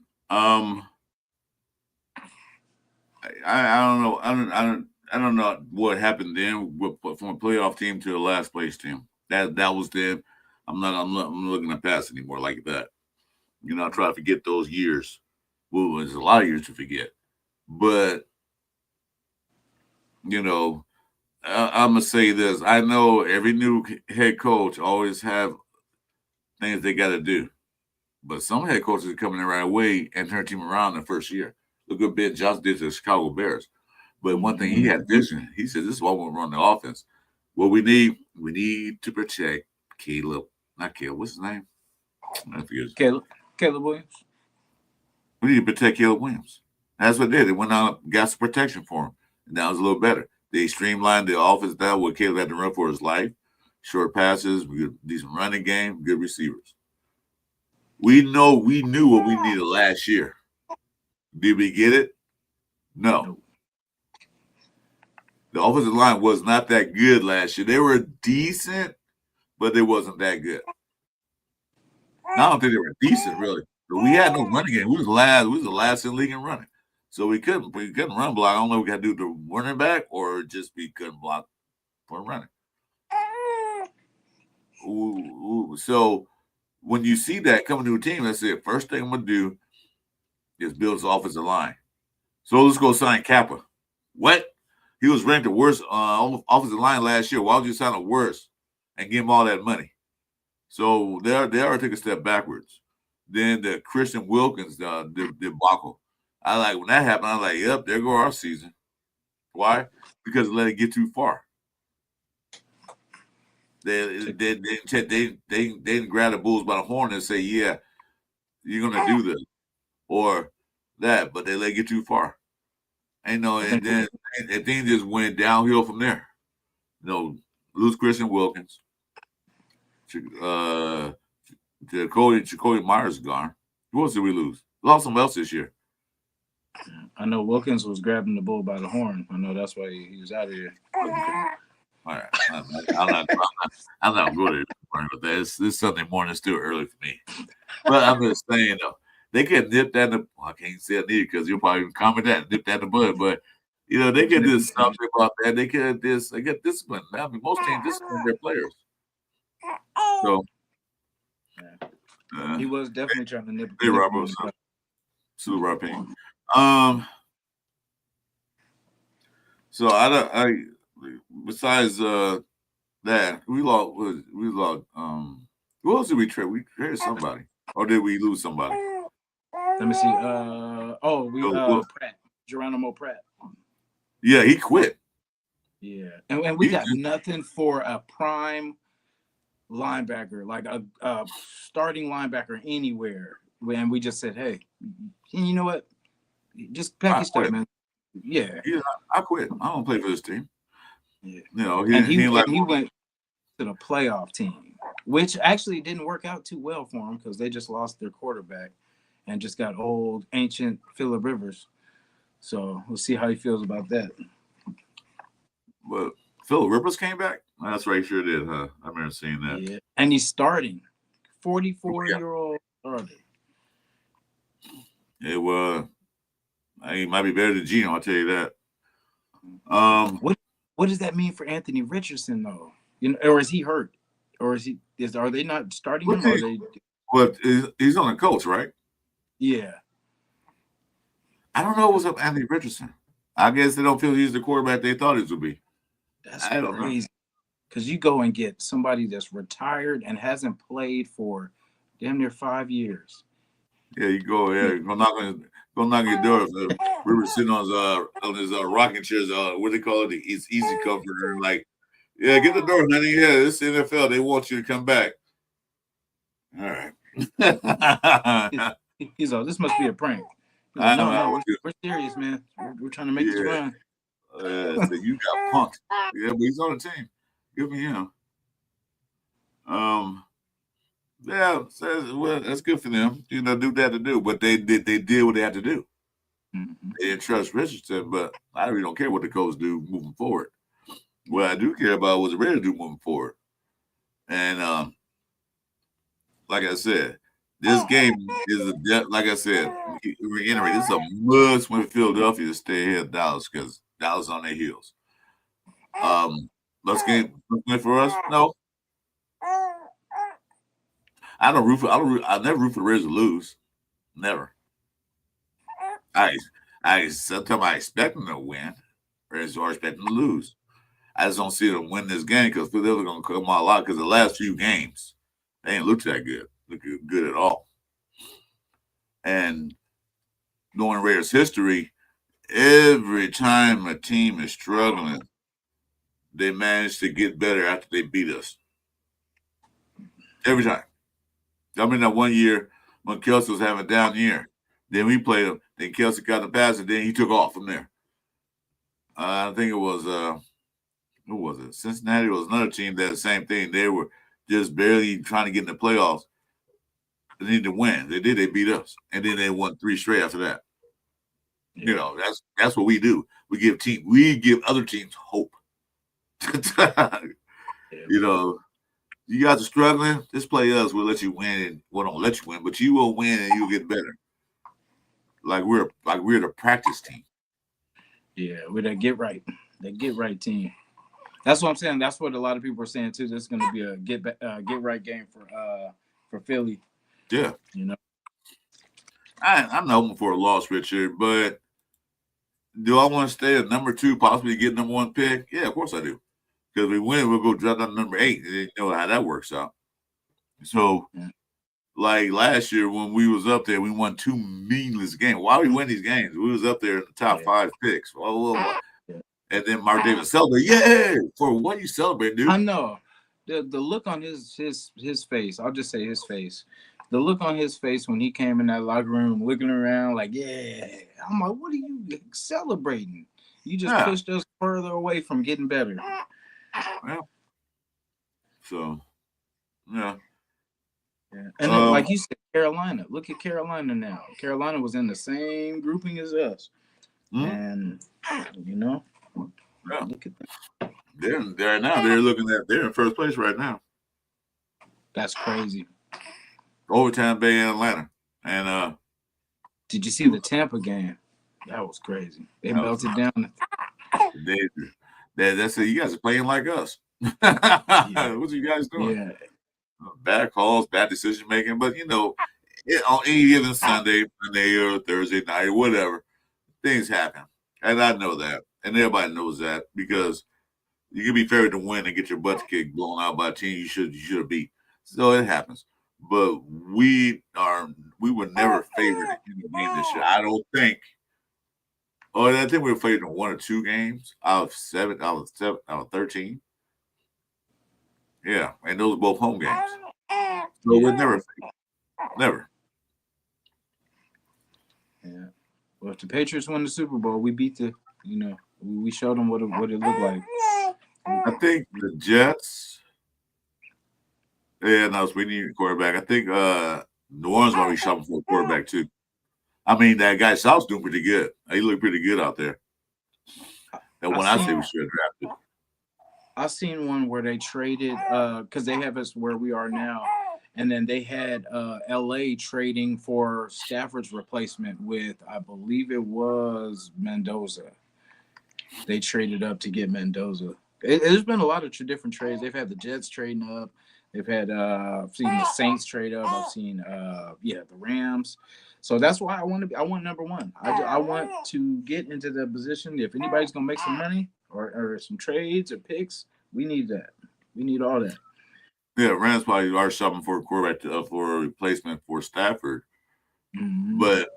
I don't know. I don't know what happened then from a playoff team to a last place team. That was them. I'm not looking to pass anymore like that. You know, I try to forget those years. Well, there's a lot of years to forget. But you know, I'm gonna say this. I know every new head coach always have things they got to do, but some head coaches are coming in right away and turn a team around in the first year. Look what Ben Johnson did to the Chicago Bears. But one thing, he had vision. He said, this is why we're run the offense. What we need to protect not Caleb, what's his name? I forget. Caleb Williams. We need to protect Caleb Williams. That's what they did. They went out, got some protection for him. And that was a little better. They streamlined the offense down where Caleb had to run for his life. Short passes, decent running game, good receivers. We knew what we needed last year. Did we get it? No. The offensive line was not that good last year. They were decent, but they wasn't that good. I don't think they were decent, really. But we had no running game. We was the last in the league in running. So we couldn't run block. I don't know if we got to do the running back or just we couldn't block for running. So when you see that coming to a team, that's it. First thing I'm going to do is build his offensive line. So let's go sign Kappa. What? He was ranked the worst offensive line last year. Why would you sign a worst and give him all that money? So they already took a step backwards. Then the Christian Wilkins debacle. When that happened, I was like, yep, there go our season. Why? Because they let it get too far. They didn't grab the Bulls by the horn and say, yeah, you're going to do this or that, but they let it get too far. And then things just went downhill from there. You know, lose Christian Wilkins. Jacoby Myers is gone. Who else did we lose? Lost someone else this year. I know Wilkins was grabbing the bull by the horn. I know that's why he was out of here. All right. I'm not going to with that. This Sunday morning is still early for me. But I'm just saying, though, they could nip that in the – I can't say it either because you'll probably comment that and nip that in the bud. But, you know, they could do something about that. They get discipline. I mean, most teams discipline their players. So he was definitely trying to nip. Hey, Robert, Sue Rapine. So I besides that we lost. Who else did we trade? We traded somebody, or did we lose somebody? Let me see. Geronimo Pratt. Yeah, he quit. Yeah, and we He got just, nothing for a prime linebacker, like a starting linebacker anywhere. And we just said, hey, you know what? Just pack I your stuff, quit. man. Yeah, Yeah, I quit. I don't play for this team. yeah. You know, And he ain't like he went to the playoff team, which actually didn't work out too well for him because they just lost their quarterback and just got old, ancient Phillip Rivers. So we'll see how he feels about that. but Phil Rivers came back. That's right, he sure did, huh? I remember seeing that. Yeah, and he's starting, Oh, yeah, 44-year-old starter. it was. He might be better than Gino. I'll tell you that. Um, What does that mean for Anthony Richardson though? You know, or is he hurt? Or are they not starting what's him? Or are he? they But he's on the coach, right? yeah. I don't know what's up, with Anthony Richardson. I guess they don't feel he's the quarterback they thought he would be. That's I don't know. crazy. Because you go and get somebody that's retired and hasn't played for damn near 5 years. Yeah, you go. Yeah, go knock on your door. If Rivers sitting on his rocking chairs. What do they call it? It's easy comforter. And like, yeah, get the door, honey. Yeah, this NFL. They want you to come back. All right. He's like, this must be a prank. He's like, I no, know. we're serious, man. We're trying to make this Yeah. run. So you got punked. Yeah, but he's on the team. Good for him. Yeah, so, well, that's good for them. You know, do that to do. But they did what they had to do. Mm-hmm. They didn't trust Richardson, but I really don't care what the coach do moving forward. What I do care about was ready to do moving forward. And like I said, this game is like I said, reiterate, this is a must win for Philadelphia to stay ahead of Dallas because Dallas on their heels. Let's win for us. No, I don't root for. I never root for the Raiders to lose. Never. Sometimes I expect them to win. Raiders are expecting to lose. I just don't see them win this game because Philadelphia going to come out a lot because the last few games they ain't looked that good. Look good at all. And knowing Raiders history, every time a team is struggling, they manage to get better after they beat us. Every time. I mean, that one year when Kelsey was having a down year, then we played him. Then Kelsey got the pass, and then he took off from there. I think it was who was it? Cincinnati was another team that had the same thing. They were just barely trying to get in the playoffs. They needed to win. They did. They beat us, and then they won 3 straight after that. Yeah. You know, that's what we do. We give other teams hope. You know, you guys are struggling. Just play us. We'll let you win, and we don't let you win, but you will win, and you'll get better. Like we're the practice team. Yeah, we're that get right team. That's what I'm saying. That's what a lot of people are saying too. This is going to be a get right game for Philly. Yeah, you know. I'm not hoping for a loss, Richard, but do I want to stay at number 2, possibly get number 1 pick? Yeah, of course I do. Because if we win, we'll go drop down to number 8. And you know how that works out. So, like last year when we was up there, we won 2 meaningless games. Why we win these games? We was up there in the top 5 picks. And then Mark Davis celebrated. Yeah, for what you celebrating, dude? I know. The look on his face. I'll just say his face. The look on his face when he came in that locker room, looking around like, yeah. I'm like, what are you celebrating? You just pushed us further away from getting better. Yeah. So, yeah. And then, like you said, Carolina. Look at Carolina now. Carolina was in the same grouping as us. And, you know, look at that. They're now. They're in first place right now. That's crazy. Overtime Bay in Atlanta. And did you see the Tampa game? That was crazy. They melted down. That's it. You guys are playing like us. What you guys doing? Yeah. Bad calls, bad decision making. But you know, on any given Sunday, Monday, or Thursday night, or whatever, things happen. And I know that. And everybody knows that because you can be favored to win and get your butt kicked, blown out by a team you should have beat. So it happens. But we were never favored in the game this year. I don't think Oh, and I think we played in 1 or 2 games out of 13. Yeah, and those are both home games. So we've never. Yeah. Well, if the Patriots win the Super Bowl, we beat we showed them what it looked like. I think the Jets. Yeah, no, we need a quarterback. I think New Orleans going to be shopping for a quarterback too. I mean, that guy South's doing pretty good. He looked pretty good out there. That one I say we should have drafted. I seen one where they traded because they have us where we are now, and then they had LA trading for Stafford's replacement with, I believe it was Mendoza. They traded up to get Mendoza. There's been a lot of different trades. They've had the Jets trading up. They've had I've seen the Saints trade up. I've seen the Rams. So that's why I want number one. I want to get into the position. If anybody's gonna make some money or some trades or picks, we need that. We need all that. Yeah, Rams probably are shopping for a quarterback for a replacement for Stafford. Mm-hmm. But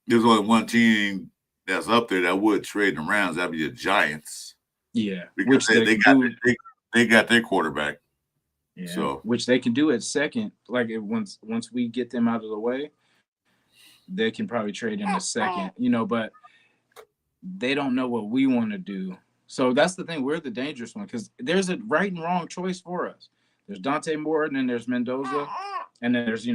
there's only one team that's up there that would trade the Rams. That'd be the Giants. Yeah, because they got their quarterback. Yeah, so which they can do at second. Like once we get them out of the way, they can probably trade in a second. But they don't know what we want to do. So that's the thing. We're the dangerous one because there's a right and wrong choice for us. There's Dante Moore, and then there's Mendoza, and then there's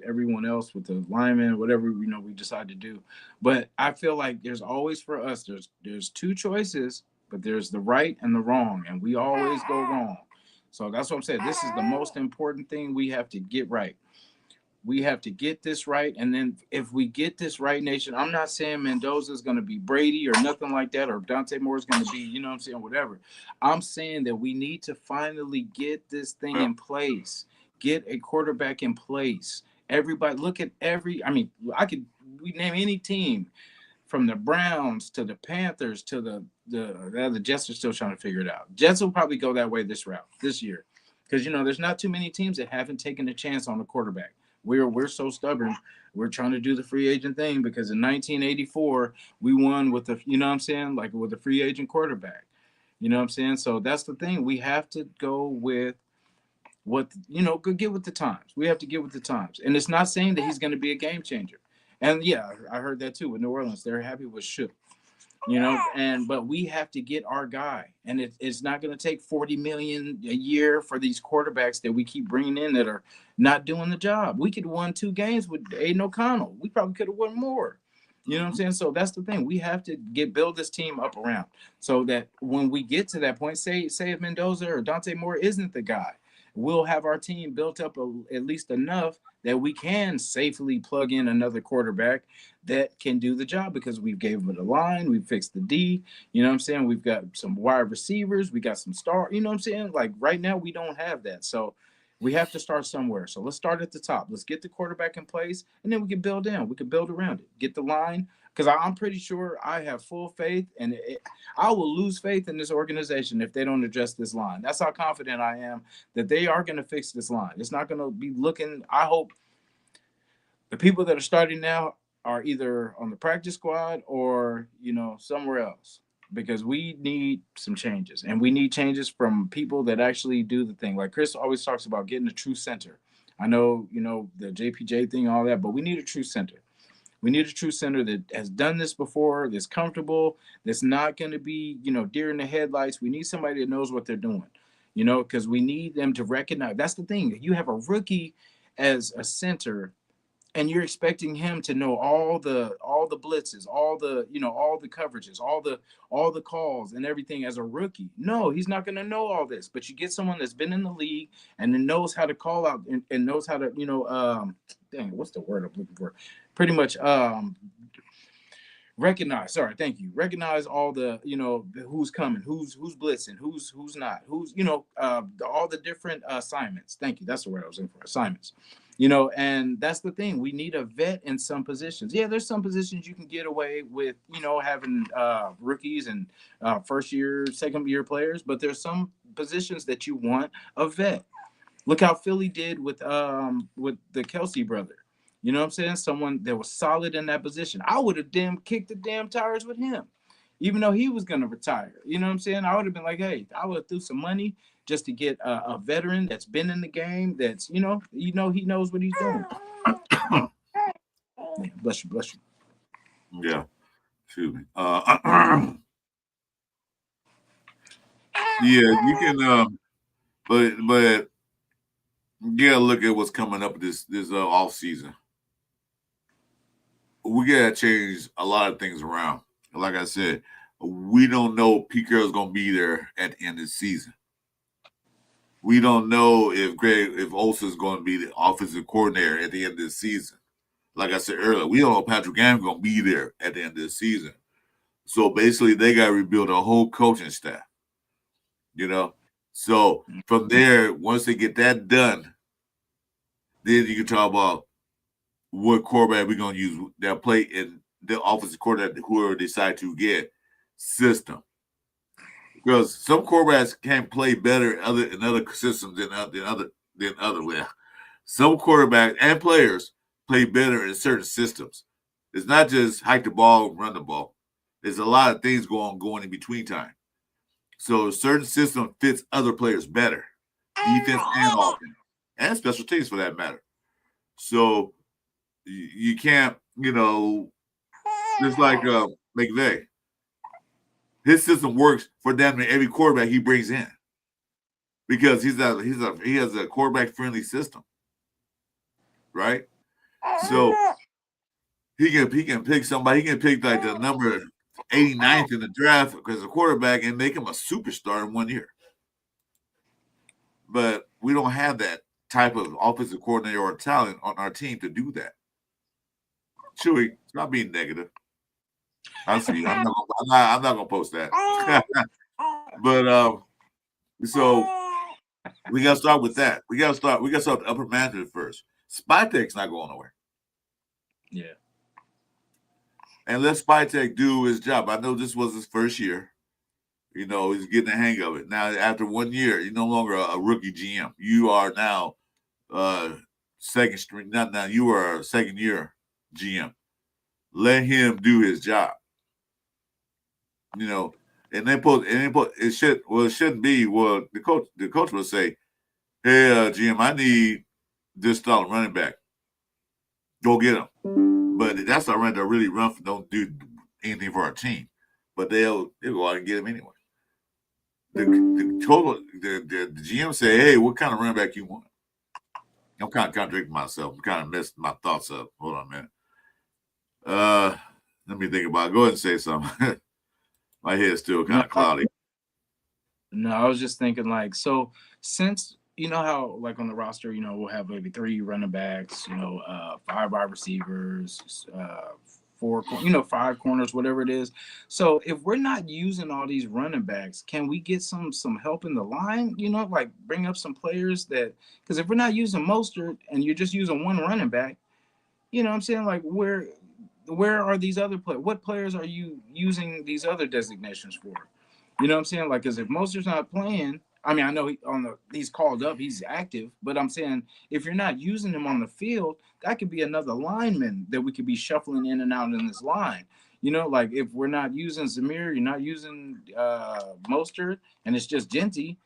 everyone else with the linemen, whatever we decide to do. But I feel like there's always for us. There's two choices, but there's the right and the wrong, and we always go wrong. So that's what I'm saying. This is the most important thing we have to get right. We have to get this right. And then if we get this right, Nation, I'm not saying Mendoza is going to be Brady or nothing like that, or Dante Moore is going to be, whatever. I'm saying that we need to finally get this thing in place, get a quarterback in place. Everybody, look at we name any team from the Browns to the Panthers to the Jets are still trying to figure it out. Jets will probably go that way this year because, there's not too many teams that haven't taken a chance on a quarterback. We're so stubborn. We're trying to do the free agent thing because in 1984 we won with with a free agent quarterback. So that's the thing. We have to go with get with the times. We have to get with the times. And it's not saying that he's going to be a game changer. And yeah, I heard that too with New Orleans. They're happy with Shook. But we have to get our guy, and it's not going to take $40 million a year for these quarterbacks that we keep bringing in that are not doing the job. We could have won 2 games with Aiden O'Connell. We probably could have won more. You know what I'm saying? So that's the thing. We have to build this team up around so that when we get to that point, say if Mendoza or Dante Moore isn't the guy, we'll have our team built up at least enough that we can safely plug in another quarterback that can do the job because we've gave them the line, we've fixed the D, we've got some wide receivers, we got some like right now we don't have that. So we have to start somewhere. So let's start at the top. Let's get the quarterback in place, and then we can build down. We can build around it. Get the line, because I'm pretty sure I have full faith, and I will lose faith in this organization if they don't address this line. That's how confident I am that they are going to fix this line. It's not going to be looking. I hope the people that are starting now are either on the practice squad or somewhere else, because we need some changes, and we need changes from people that actually do the thing. Like Chris always talks about getting a true center. I know, the JPJ thing, all that, but we need a true center. We need a true center that has done this before, that's comfortable, that's not going to be, deer in the headlights. We need somebody that knows what they're doing, because we need them to recognize. That's the thing. You have a rookie as a center, and you're expecting him to know all the blitzes, all the coverages, all the calls and everything as a rookie. No, he's not going to know all this. But you get someone that's been in the league and then knows how to call out and knows how to, what's the word I'm looking for? Pretty much recognize. Sorry, thank you. Recognize all the, who's coming, who's blitzing, who's not, who's, all the different assignments. Thank you. That's the word I was looking for. Assignments. And that's the thing. We need a vet in some positions. Yeah, there's some positions you can get away with, having rookies and first year, second year players, but there's some positions that you want a vet. Look how Philly did with the Kelsey brother. You know what I'm saying? Someone that was solid in that position. I would have kicked the damn tires with him. even though he was going to retire. You know what I'm saying? I would have been like, hey, I would have threw some money just to get a veteran that's been in the game, that's, he knows what he's doing. Yeah, bless you. Yeah. Excuse me. Yeah, you can, but yeah, look at what's coming up this off season. We gotta change a lot of things around. Like I said, we don't know Pete Carroll's gonna be there at the end of the season. We don't know if Olsen's going to be the offensive coordinator at the end of the season. Like I said earlier, we don't know if Patrick Graham's going to be there at the end of the season. So basically, they got to rebuild a whole coaching staff. So from there, once they get that done, then you can talk about what quarterback we're going to use that play in the offensive coordinator, whoever they decide to get system. Because some quarterbacks can play better in other systems than other way. Some quarterbacks and players play better in certain systems. It's not just hike the ball and run the ball. There's a lot of things going in between time. So a certain system fits other players better, defense and offense, and special teams for that matter. So you can't, just like McVay. His system works for damn near every quarterback he brings in because he has a quarterback friendly system, right? So he can pick somebody. He can pick like the number 89th in the draft because a quarterback and make him a superstar in 1 year. But we don't have that type of offensive coordinator or talent on our team to do that. Chewy, it's not being negative. I see. I'm not gonna post that. But so we gotta start with that. We gotta start with the upper management first. Spytek's not going nowhere. Yeah. And let Spytek do his job. I know this was his first year. He's getting the hang of it. Now, after 1 year, you're no longer a rookie GM. You are now second string. Now you are a second year GM. Let him do his job. And it shouldn't be. Well, the coach will say, "Hey, GM, I need this style of running back. Go get him." But that's not running to really run. Don't do anything for our team. But they'll go out and get him anyway. The GM say, "Hey, what kind of running back you want?" I'm kind of contradicting myself. I'm kind of messed my thoughts up. Hold on a minute. Let me think about it. Go ahead and say something. My head's still kind of cloudy. No, I was just thinking so since how on the roster, we'll have maybe 3 running backs, 5 wide receivers, 4, 5 corners, whatever it is. So if we're not using all these running backs, can we get some help in the line? Bring up some players because if we're not using Mostert and you're just using one running back, what I'm saying, where are these other players? What players are you using these other designations for? What I'm saying? Because if Mostert's not playing, I mean, I know he's called up, he's active, but I'm saying if you're not using him on the field, that could be another lineman that we could be shuffling in and out in this line. If we're not using Zamir, you're not using Mostert, and it's just Genty,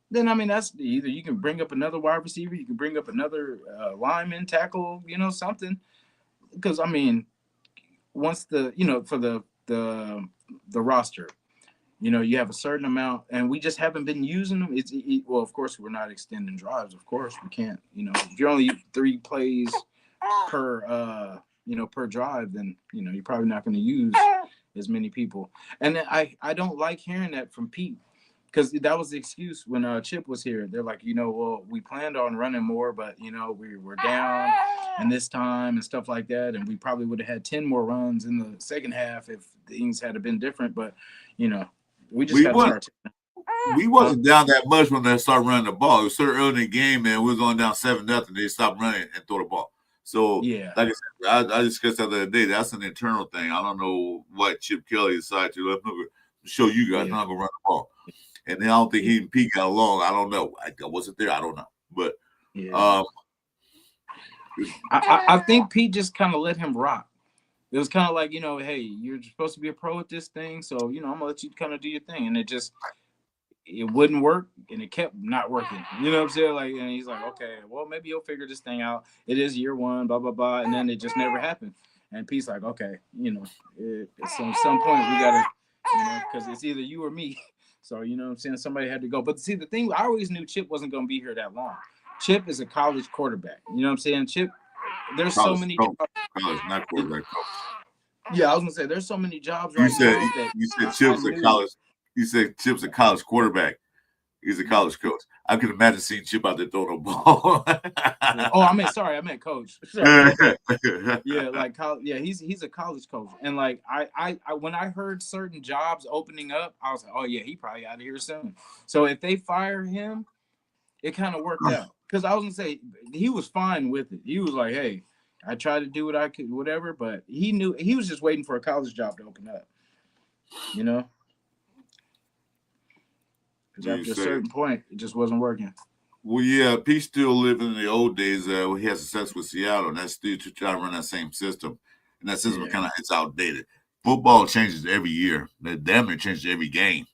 then I mean that's either you can bring up another wide receiver, you can bring up another lineman, tackle, something. Because I mean, once for the roster, you have a certain amount, and we just haven't been using them. Well, of course, we're not extending drives. Of course, we can't. If you're only 3 plays per drive, then you're probably not going to use as many people. And then I don't like hearing that from Pete, because that was the excuse when Chip was here. They're like, well, we planned on running more, but we were down and this time and stuff like that, and we probably would have had 10 more runs in the second half if things had been different. But we just got to start. We wasn't down that much when they started running the ball. It was so early in the game, man. We was going down 7-0. They stopped running and throw the ball. So, yeah, like I said, I discussed that the other day. That's an internal thing. I don't know what Chip Kelly decided to show you guys. I'm not going to run the ball. And then I don't think he and Pete got along. I don't know. I wasn't there. I don't know. But I think Pete just kind of let him rock. It was kind of like, hey, you're supposed to be a pro at this thing, so I'm gonna let you kind of do your thing, and it wouldn't work, and it kept not working. You know what I'm saying? Like, and he's like, okay, well, maybe you'll figure this thing out. It is year one, blah blah blah, and then it just never happened. And Pete's like, okay, at some point we gotta, because it's either you or me. So what I'm saying, somebody had to go. But see, the thing, I always knew Chip wasn't gonna be here that long. Chip is a college quarterback. You know what I'm saying? Chip, there's so many coach. College, not quarterback coach. Yeah, I was gonna say there's so many jobs You right said now that you said Chip's a college. You said Chip's a college quarterback. He's a college coach. I could imagine seeing Chip out there throwing a ball. Oh, I meant coach. Sorry. Yeah, like college. Yeah, he's a college coach, and like I when I heard certain jobs opening up, I was like, oh yeah, he probably out of here soon. So if they fire him, it kind of worked out, because I was gonna say he was fine with it. He was like, hey, I tried to do what I could, whatever, but he knew he was just waiting for a college job to open up. Because after a certain point, it just wasn't working. Well, yeah, Pete's still living in the old days. He had success with Seattle, and that's still to try to run that same system. And that system it's outdated. Football changes every year. That damn near changes every game.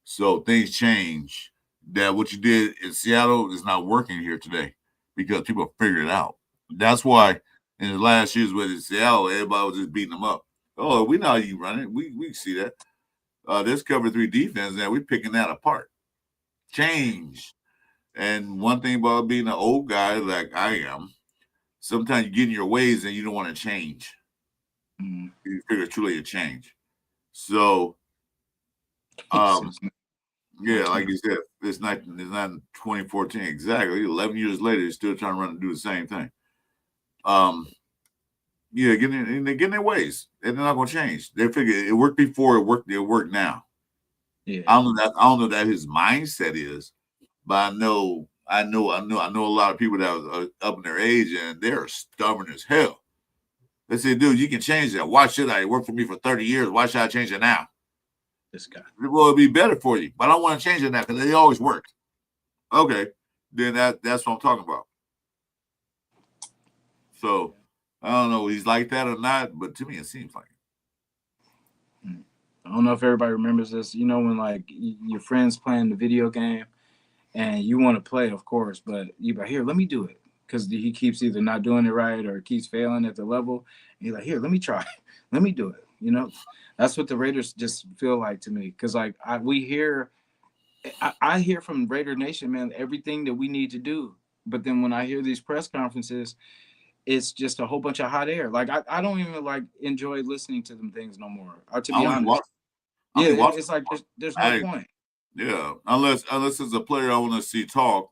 So things change. That what you did in Seattle is not working here today because people figured it out. That's why in the last years with Seattle, everybody was just beating them up. Oh, we know how you run it. We see that. This cover 3 defense, and we're picking that apart. Change. And one thing about being an old guy like I am, sometimes you get in your ways and you don't want to change. Mm-hmm. You figure it's too late to change. So, yeah, like you said, it's not 2014 exactly. 11 years later, they're still trying to run and do the same thing. Yeah, getting in their ways, and they're not going to change. They figure it worked before, it worked now. Yeah, I don't know that his mindset is, but I know a lot of people that was up in their age and they're stubborn as hell. They say, dude, you can change that. Why should I? It worked for me for 30 years. Why should I change it now? This guy. Well, it'll be better for you, but I don't want to change it now because it always worked. Okay, then that's what I'm talking about. So I don't know if he's like that or not, but to me it seems like it. I don't know if everybody remembers this. When like your friends playing the video game and you want to play, of course, but you're like, here, let me do it. Because he keeps either not doing it right or keeps failing at the level. And you're like, here, let me try. Let me do it. That's what the Raiders just feel like to me. Because like I hear from Raider Nation, man, everything that we need to do. But then when I hear these press conferences, it's just a whole bunch of hot air. Like I don't even like enjoy listening to them things no more. To be honest, it's like there's no point. Yeah, unless it's a player I want to see talk,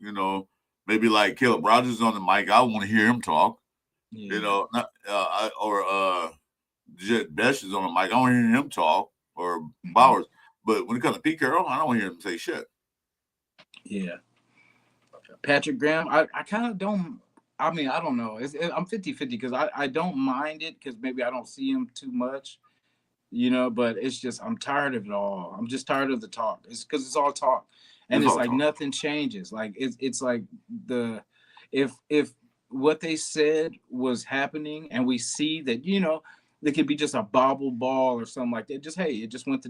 maybe like Caleb Rogers on the mic. I want to hear him talk. Yeah. Or Jet Besh is on the mic. I want to hear him talk, or Bowers. But when it comes to Pete Carroll, I don't want to hear him say shit. Yeah. Patrick Graham, I kind of don't. I mean, I don't know. I'm 50-50 because I don't mind it because maybe I don't see him too much, but it's just I'm tired of it all. I'm just tired of the talk. It's because it's all talk. And it's like talk. Nothing changes. Like it's like if what they said was happening and we see that, it could be just a bobble ball or something like that. Just, hey, it just went the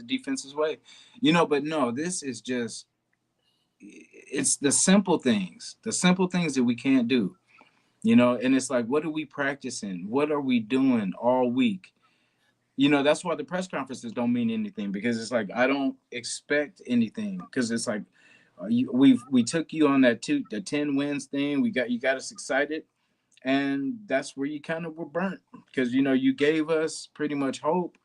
defense's way. But no, this is just it's the simple things that we can't do, and it's like, what are we practicing? What are we doing all week? That's why the press conferences don't mean anything, because it's like, I don't expect anything, because it's like, we took you on the 10 wins thing. You got us excited, and that's where you kind of were burnt, because, you gave us pretty much hope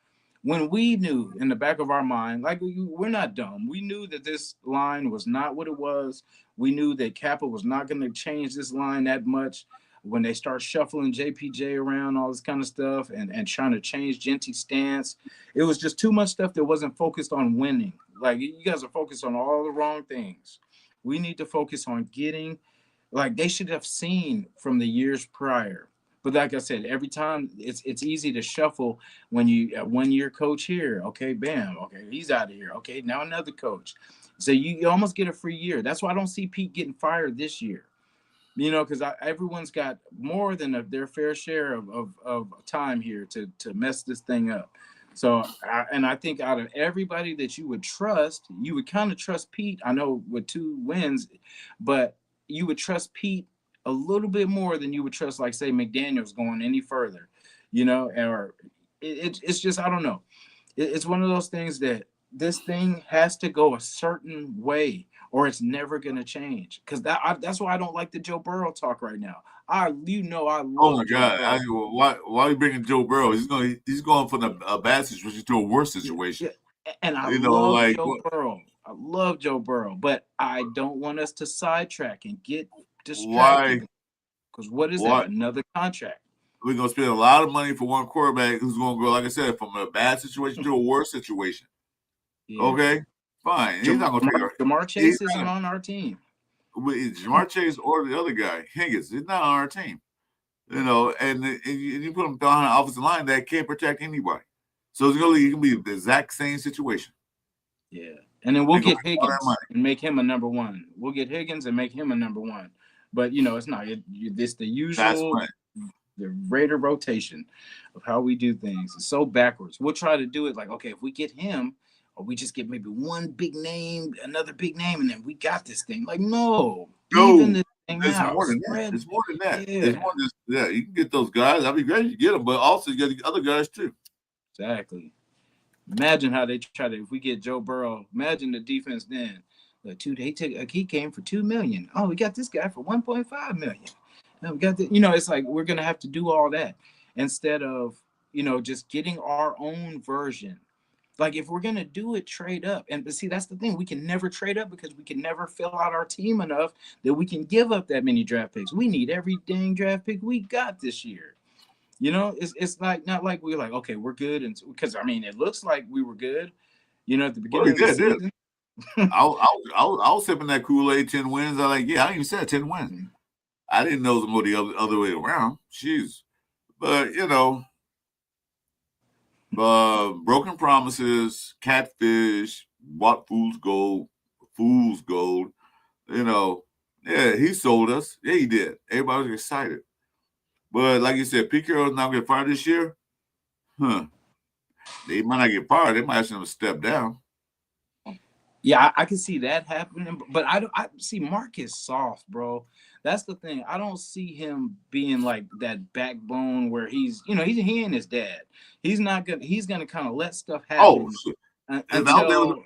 when we knew in the back of our mind, like, we're not dumb. We knew that this line was not what it was. We knew that Kappa was not going to change this line that much. When they start shuffling JPJ around, all this kind of stuff, and trying to change Genty's stance, it was just too much stuff that wasn't focused on winning. Like, you guys are focused on all the wrong things. We need to focus on getting, like, they should have seen from the years prior. But like I said, every time it's easy to shuffle when you 1 year coach here. Okay, bam. Okay, he's out of here. Okay, now another coach. So you almost get a free year. That's why I don't see Pete getting fired this year. You know, because everyone's got more than their fair share of time here to mess this thing up. So, and I think out of everybody that you would trust, you would kind of trust Pete. I know with 2 wins, but you would trust Pete a little bit more than you would trust, like, say, McDaniels going any further, you know, or it's just, I don't know. It's one of those things that this thing has to go a certain way or it's never going to change. Because that's why I don't like the Joe Burrow talk right now. I Oh my love Joe God! Burrow. Why are you bringing Joe Burrow? He's going from a bad situation to a worse situation. Yeah, and I You know, love like Joe Burrow. I love Joe Burrow, but I don't want us to sidetrack and get why distracted. Because what is that? why Another contract. we're gonna spend a lot of money for one quarterback who's gonna go, like I said, from a bad situation to a worse situation. Yeah. Okay, fine. He's not gonna take our. Jamar He's Chase isn't not on our team. with Jamar Chase or the other guy, Higgins. He's not on our team. You know, and you put him behind an offensive line that can't protect anybody. So it's gonna be the exact same situation. Yeah. And then we'll They're gonna get make all that Higgins money. and make him a number one. We'll get Higgins and make him a number one. But, you know, it's not. It's the That's usual, right. the Raider rotation of how we do things. It's so backwards. We'll try to do it like, okay, if we get him, or we just get maybe one big name, another big name, and then we got this thing. Like, no, even No, this thing it's out. more than that. Spread. It's more than that. It's Yeah, more than that. You can get those guys. That'd be great. You get them, but also you get the other guys too. exactly. Imagine how they try to, if we get Joe Burrow, imagine the defense then. He came for 2 million. Oh, we got this guy for 1.5 million. And we got the, you know, it's like we're gonna have to do all that instead of, you know, just getting our own version. Like if we're gonna do it, trade up. And but see, that's the thing. We can never trade up because we can never fill out our team enough that we can give up that many draft picks. We need every dang draft pick we got this year. You know, it's like not like we're like, okay, we're good, and because I mean, it looks like we were good, you know, at the Well, beginning he of the did. season. I was sipping that Kool-Aid 10 wins. I like, yeah, I even said 10 wins. I didn't know it was going to go the other way around. Jeez. But, you know, broken promises, catfish, what fool's gold, you know. Yeah, he sold us. Yeah, he did. Everybody was excited. But like you said, Pete Carroll's not going to get fired this year. Huh. They might not get fired. They might have to step down. Yeah, I can see that happening, but I see Mark is soft, bro. That's the thing. I don't see him being like that backbone where he's, you know, he ain't his dad. He's not gonna. He's gonna kind of let stuff Oh, happen shit. And until.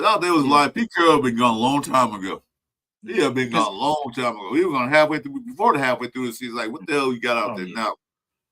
out there was Yeah, like Pete Carroll been gone a long time ago. He had been because gone a long time ago. He was going halfway through before the halfway through the season. Like, what the hell you got out oh there yeah, now?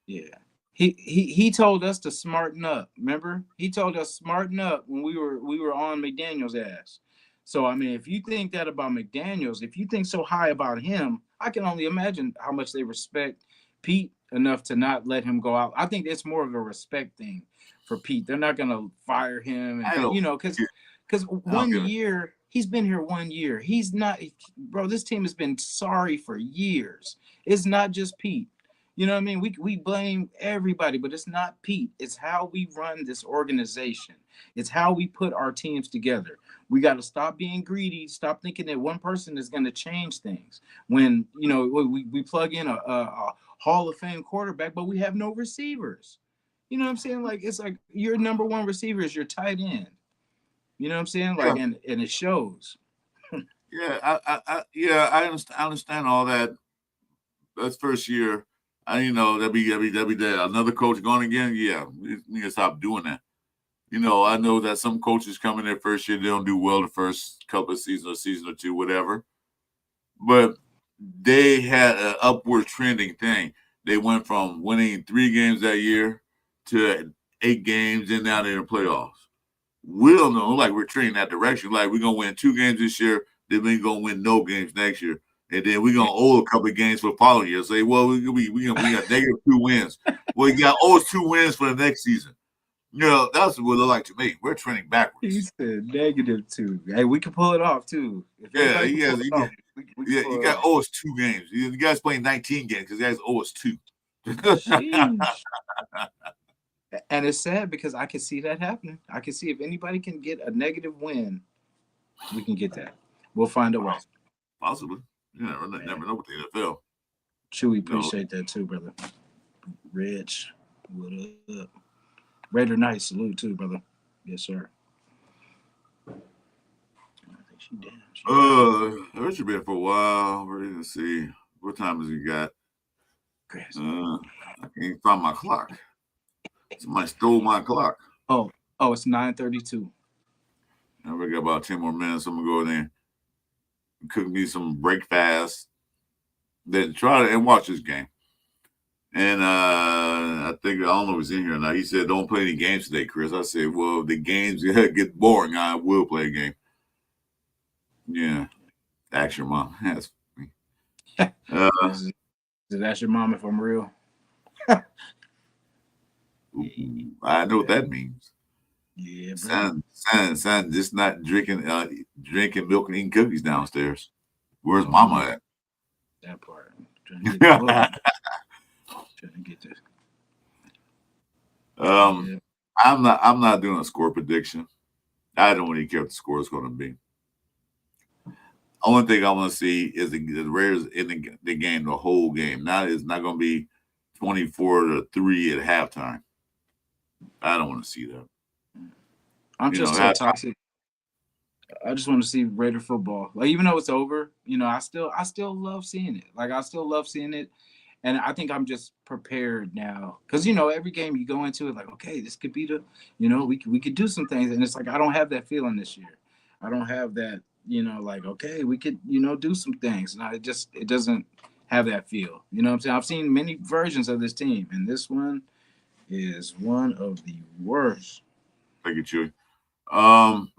yeah. He told us to smarten up. Remember, he told us smarten up when we were on McDaniel's ass. So I mean, if you think that about McDaniel's, if you think so high about him, I can only imagine how much they respect Pete enough to not let him go out. I think it's more of a respect thing for Pete. They're not gonna fire him, I and don't you know, because I don't one get it. year he's been here 1 year. He's not, bro. This team has been sorry for years. It's not just Pete. You know what I mean? We blame everybody, but it's not Pete. It's how we run this organization. It's how we put our teams together. We got to stop being greedy. Stop thinking that one person is going to change things. When, you know, we plug in a Hall of Fame quarterback, but we have no receivers. You know what I'm saying? Like, it's like your number one receiver is your tight end. You know what I'm saying? Yeah, Like, and it shows. I understand all that. That's first year. You know, that'd be that. Another coach going again. Yeah, we need to stop doing that. You know, I know that some coaches come in their first year, they don't do well the first couple of seasons or season or two, whatever. But they had an upward trending thing. They went from winning 3 games that year to 8 games, and now they're in the playoffs. We don't know, like we're trending that direction. Like we're gonna win 2 games this year, then we're gonna win no games next year, and then we're gonna owe a couple of games for the following year. Say, well, we got -2 wins. Well, you got owe us 2 wins for the next season. You know, that's what it look like to me. We're trending He backwards. said -2. Hey, we can pull it off too. If Yeah, anybody can yeah, pull it off, we can yeah. pull You it got off. owe us 2 games. You guys playing 19 games because you guys owe us 2. Sheesh. And it's sad because I can see that happening. I can see if anybody can get a negative win, we can get that. We'll find a way. Possibly. You never know with the NFL. Chewy, You know, appreciate that too, brother. Rich, what up? Raider Knight, salute too, brother. Yes, sir. I think she down. it should be for a while. We're going to see what time has he got. Crazy. I can't find my clock. Somebody stole my clock. Oh, it's 9:32. And we got about 10 more minutes. I'm gonna go in there and cook me some breakfast. Then try to and watch this game. And I don't know if he's in here now. He said, "Don't play any games today, Chris." I said, "Well, if the games get boring, I will play a game." Yeah, ask your mom. That's me. That's your mom if I'm real. I know what that means. Yeah, bro. Son, just not drinking milk and eating cookies downstairs. Where's mama at? That part. Trying to get the book. Trying to get this. Yeah. I'm not doing a score prediction. I don't really care what the score is going to be. Only thing I want to see is the Raiders in the game, the whole game. Now it's not going to be 24-3 at halftime. I don't want to see that. I'm just so toxic. I just want to see Raider football. Like, even though it's over, I still love seeing it. Like, I still love seeing it. And I think I'm just prepared now. Because, every game you go into it like, okay, this could be we could do some things. And it's like, I don't have that feeling this year. I don't have that, like, okay, we could, do some things. And it doesn't have that feel. You know what I'm saying? I've seen many versions of this team. And this one is one of the worst. Thank you, Chewy.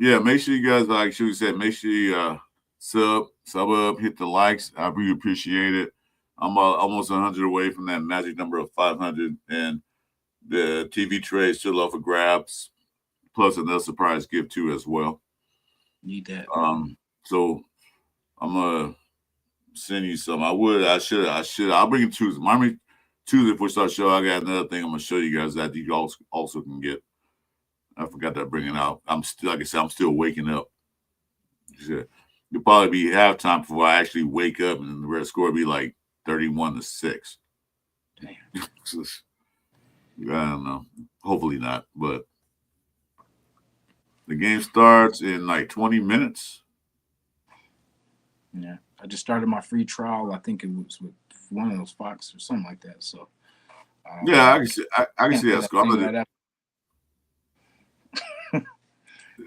Yeah, make sure you guys, like Chewy said, make sure you sub up, hit the likes. I really appreciate it. I'm almost 100 away from that magic number of 500, and the TV tray is still up for grabs, plus another surprise gift too as well. Need that. So I'm gonna send you some. I should. I'll bring it Tuesday. Tuesday before we start the show, I got another thing I'm gonna show you guys that you also can get. I forgot to bring it out. I'm still waking up. It'll probably be halftime before I actually wake up, and the red score will be like 31-6. Damn. I don't know. Hopefully not, but the game starts in like 20 minutes. Yeah, I just started my free trial. I think it was with one of those Fox or something like that. So yeah, I can see that score. I'm gonna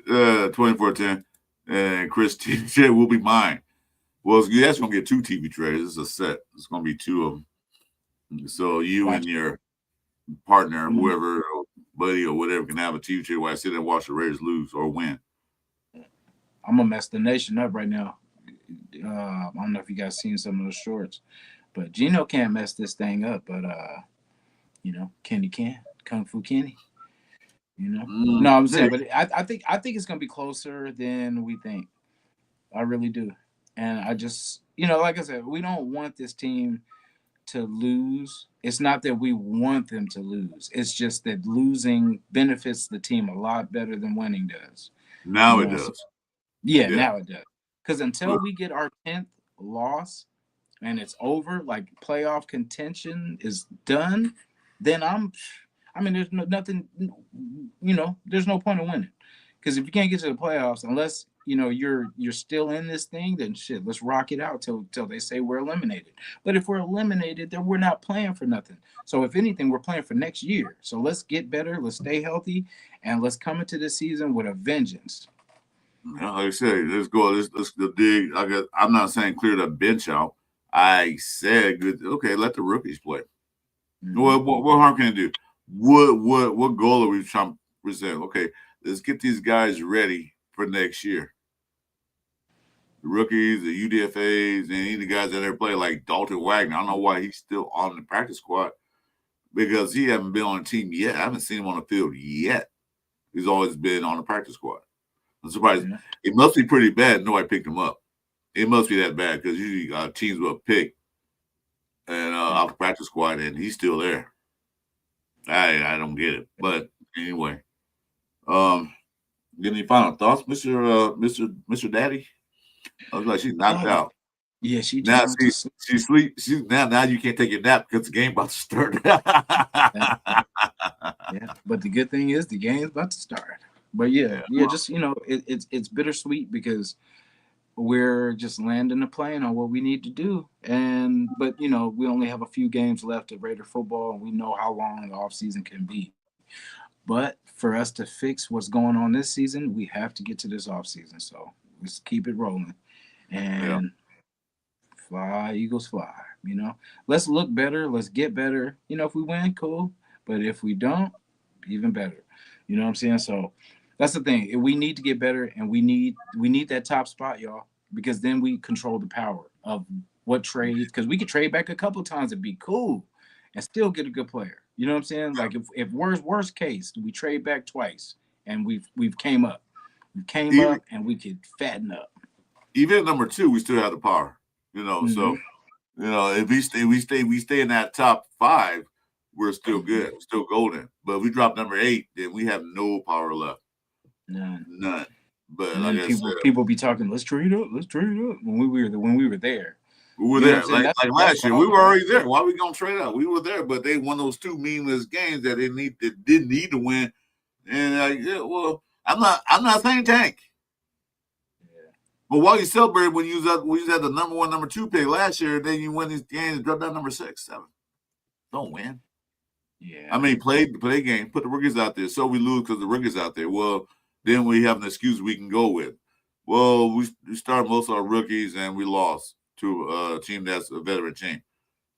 24-10, and Chris TJ will be mine. Well, you guys gonna get 2 TV trays. It's a set. It's gonna be 2 of them. So you and your partner, whoever, or buddy or whatever, can have a TV tray while I sit and watch the Raiders lose or win. I'm gonna mess the nation up right now. I don't know if you guys seen some of the shorts, but Gino can't mess this thing up. But Kenny can. Kung Fu Kenny. No, I'm saying, but I think it's gonna be closer than we think. I really do. And I just, like I said, we don't want this team to lose. It's not that we want them to lose. It's just that losing benefits the team a lot better than winning does. Now it does. Yeah, now it does. Because until we get our 10th loss and it's over, like playoff contention is done, then there's nothing, there's no point in winning. Because if you can't get to the playoffs, unless you're still in this thing, then shit, let's rock it out till they say we're eliminated. But if we're eliminated, then we're not playing for nothing. So if anything, we're playing for next year. So let's get better, let's stay healthy, and let's come into this season with a vengeance. Like I said, let's go. Let's dig. I'm not saying clear the bench out. I said good. Okay, let the rookies play. What harm can it do? What goal are we trying to present? Okay, let's get these guys ready for next year. The rookies, the UDFAs, and any of the guys that ever play, like Dalton Wagner. I don't know why he's still on the practice squad, because he hasn't been on the team yet. I haven't seen him on the field yet. He's always been on the practice squad. I'm surprised. Yeah. It must be pretty bad. Nobody picked him up. It must be that bad, because usually teams will pick and off the practice squad, and he's still there. I don't get it. But anyway, any final thoughts, Mr. Daddy? I was like, she's knocked out. Yeah, she just Now went to sleep. she sleep. She now you can't take your nap because the game about to start. Yeah, but the good thing is the game's about to start. But yeah, Well, just it's bittersweet because we're just landing the plane on what we need to do, but we only have a few games left of Raider football, and we know how long the off season can be. But for us to fix what's going on this season, we have to get to this off season. So let's keep it rolling yeah. and fly, Eagles fly. Let's look better. Let's get better. If we win, cool. But if we don't, even better. You know what I'm saying? So that's the thing. We need to get better, and we need that top spot, y'all, because then we control the power of what trades. Because we could trade back a couple times and be cool, and still get a good player. You know what I'm saying? Like if worst case, we trade back twice, and we've came up, Even and we could fatten up. even at number 2, we still have the power. Mm-hmm. So if we stay in that top 5, we're still good, we're still golden. But if we drop number 8, then we have no power left. None. But And like then I said, people be talking, let's trade up when we were there. we were You know what there. I'm saying? Like That's last year, we all. were already there. Why are we gonna trade out? We were there, but they won those 2 meaningless games that they didn't need to win. And well, I'm not saying tank. Yeah. But while you celebrate when you had the number 1, number 2 pick last year, then you win these games and drop down number 6, 7. Don't win. Yeah. I mean, play game, put the rookies out there. So we lose because the rookies out there. Well, then we have an excuse we can go with. Well, we started most of our rookies and we lost to a team that's a veteran team.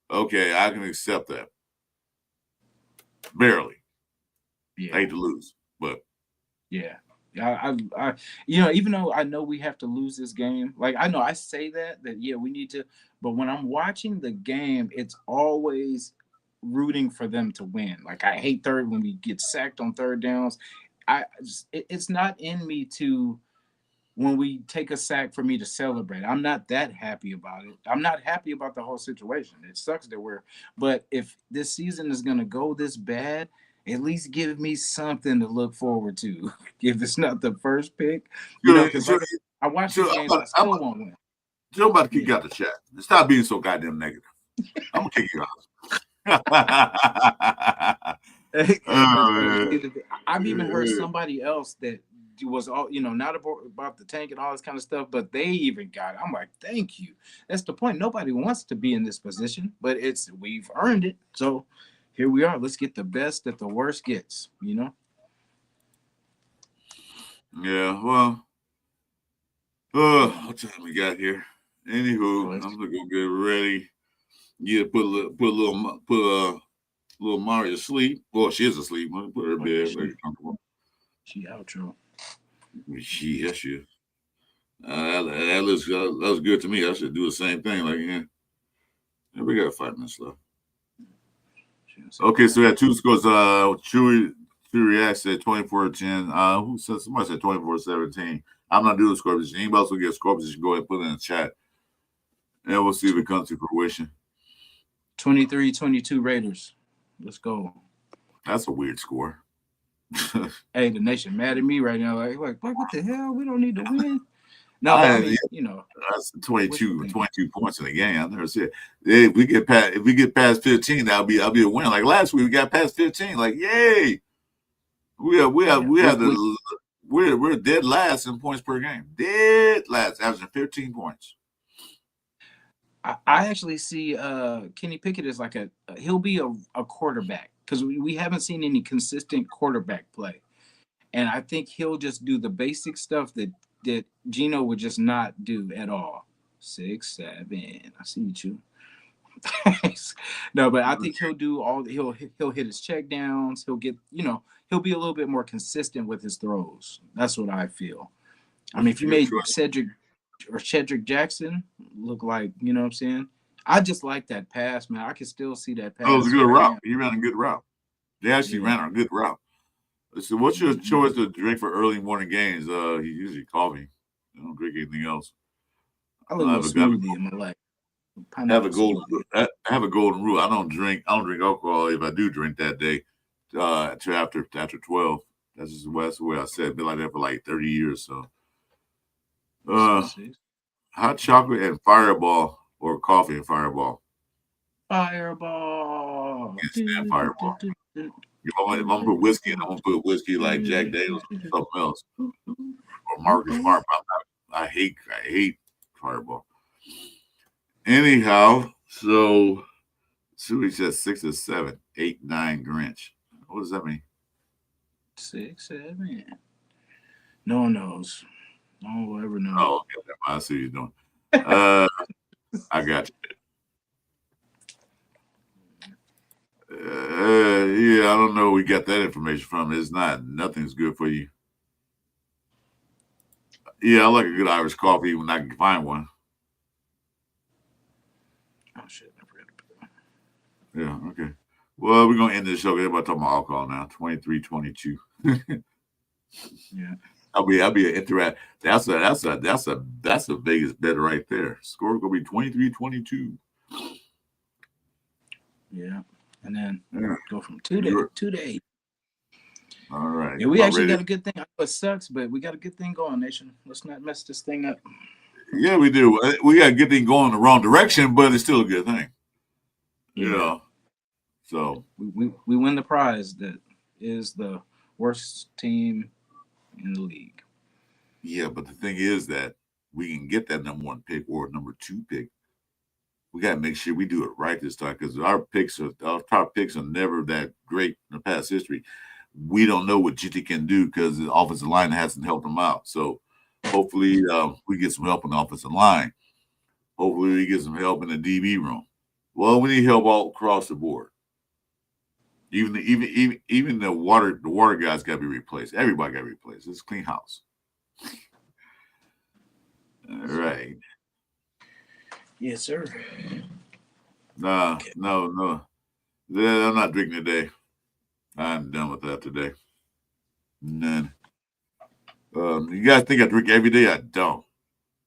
Okay, I can accept that. Barely. Yeah. I hate to lose, but Yeah. Even though I know we have to lose this game, like I know I say that yeah, we need to, but when I'm watching the game, it's always rooting for them to win. Like I hate when we get sacked on third downs. It's not in me to when we take a sack for me to celebrate. I'm not that happy about it. I'm not happy about the whole situation. It sucks that but if this season is gonna go this bad, at least give me something to look forward to. If it's not the first pick, because like I watch these games, I still won't win. Joe about to kick you out the chat. Stop being so goddamn negative. I'm gonna kick you out. I've even heard somebody else that was all not about the tank and all this kind of stuff, but they even got it. I'm like, thank you. That's the point. Nobody wants to be in this position, but we've earned it. So here we are. Let's get the best that the worst gets. Yeah. Well. What time we got here? Anywho, I'm gonna go get ready. Yeah, put a little Mario asleep. Well, she is asleep. I'm gonna put her in bed. Make her comfortable. She outro. She is. That looks good to me. I should do the same thing. Yeah, we got 5 minutes left. Okay, so we had 2 scores. Chewy React said 24-10. Who said somebody said 24-17? I'm not doing the score position. Anybody else will get a score position, go ahead and put it in the chat. And we'll see if it comes to fruition. 23-22 Raiders. Let's go. That's a weird score. Hey, the nation mad at me right now. Like, what the hell? We don't need to win. No, I mean, that's 22 points in the game. I've never said if we get past 15, I'll be a win. Like last week, we got past 15. Like, yay! We're dead last in points per game. Dead last, averaging 15 points. I actually see Kenny Pickett as like he'll be a quarterback because we haven't seen any consistent quarterback play, and I think he'll just do the basic stuff that Geno would just not do at all. 6, 7. I see you too. No, but I think he'll do he'll hit his check downs. He'll get he'll be a little bit more consistent with his throws. That's what I feel. I mean, if you made Cedric Jackson look like, you know what I'm saying? I just like that pass, man. I can still see that pass. Oh, it was a good route. He ran a good route. They actually ran a good route. So what's your choice to drink for early morning games? He usually coffee. I don't drink anything else. I love a smoothie in my life. I have a golden rule. I don't drink alcohol if I do drink that day to after 12. That's just the way I said. It's been like that for like 30 years. So hot chocolate and Fireball. or coffee and Fireball? Fireball. Can't stand Fireball. If I'm gonna put whiskey in, I'm gonna put whiskey like Jack Daniels or something else, or Marcus Smart. I hate Fireball. Anyhow, so he says 6 or 7, 8, 9 Grinch. What does that mean? 6, 7. No one knows. No one will ever know. Oh, okay. I see what you're doing. I got you. Yeah, I don't know where we got that information from. It's not. Nothing's good for you. Yeah, I like a good Irish coffee when I can find one. Oh shit! I forgot to put that. Yeah, okay. Well, we're gonna end this show. Everybody talking about alcohol now. 23-22. Yeah. I'll be an interact. That's a Vegas bet right there. Score gonna be 23-22. Yeah. And then go from 2 to 8. All right. Yeah, we actually got a good thing. I know it sucks, but we got a good thing going, Nation. Let's not mess this thing up. Yeah, we do. We got a good thing going in the wrong direction, but it's still a good thing. Yeah. You know. So we win the prize that is the worst team in the league. Yeah, but the thing is that we can get that number 1 pick or number 2 pick. We got to make sure we do it right this time because our top picks are never that great in the past history. We don't know what GT can do because the offensive line hasn't helped them out. So hopefully we get some help in the offensive line. Hopefully we get some help in the DB room. Well, we need help all across the board. Even the water guys got to be replaced. Everybody got to be replaced. It's a clean house. All right. Yes, sir. No. I'm not drinking today. I'm done with that today. None. You guys think I drink every day? I don't.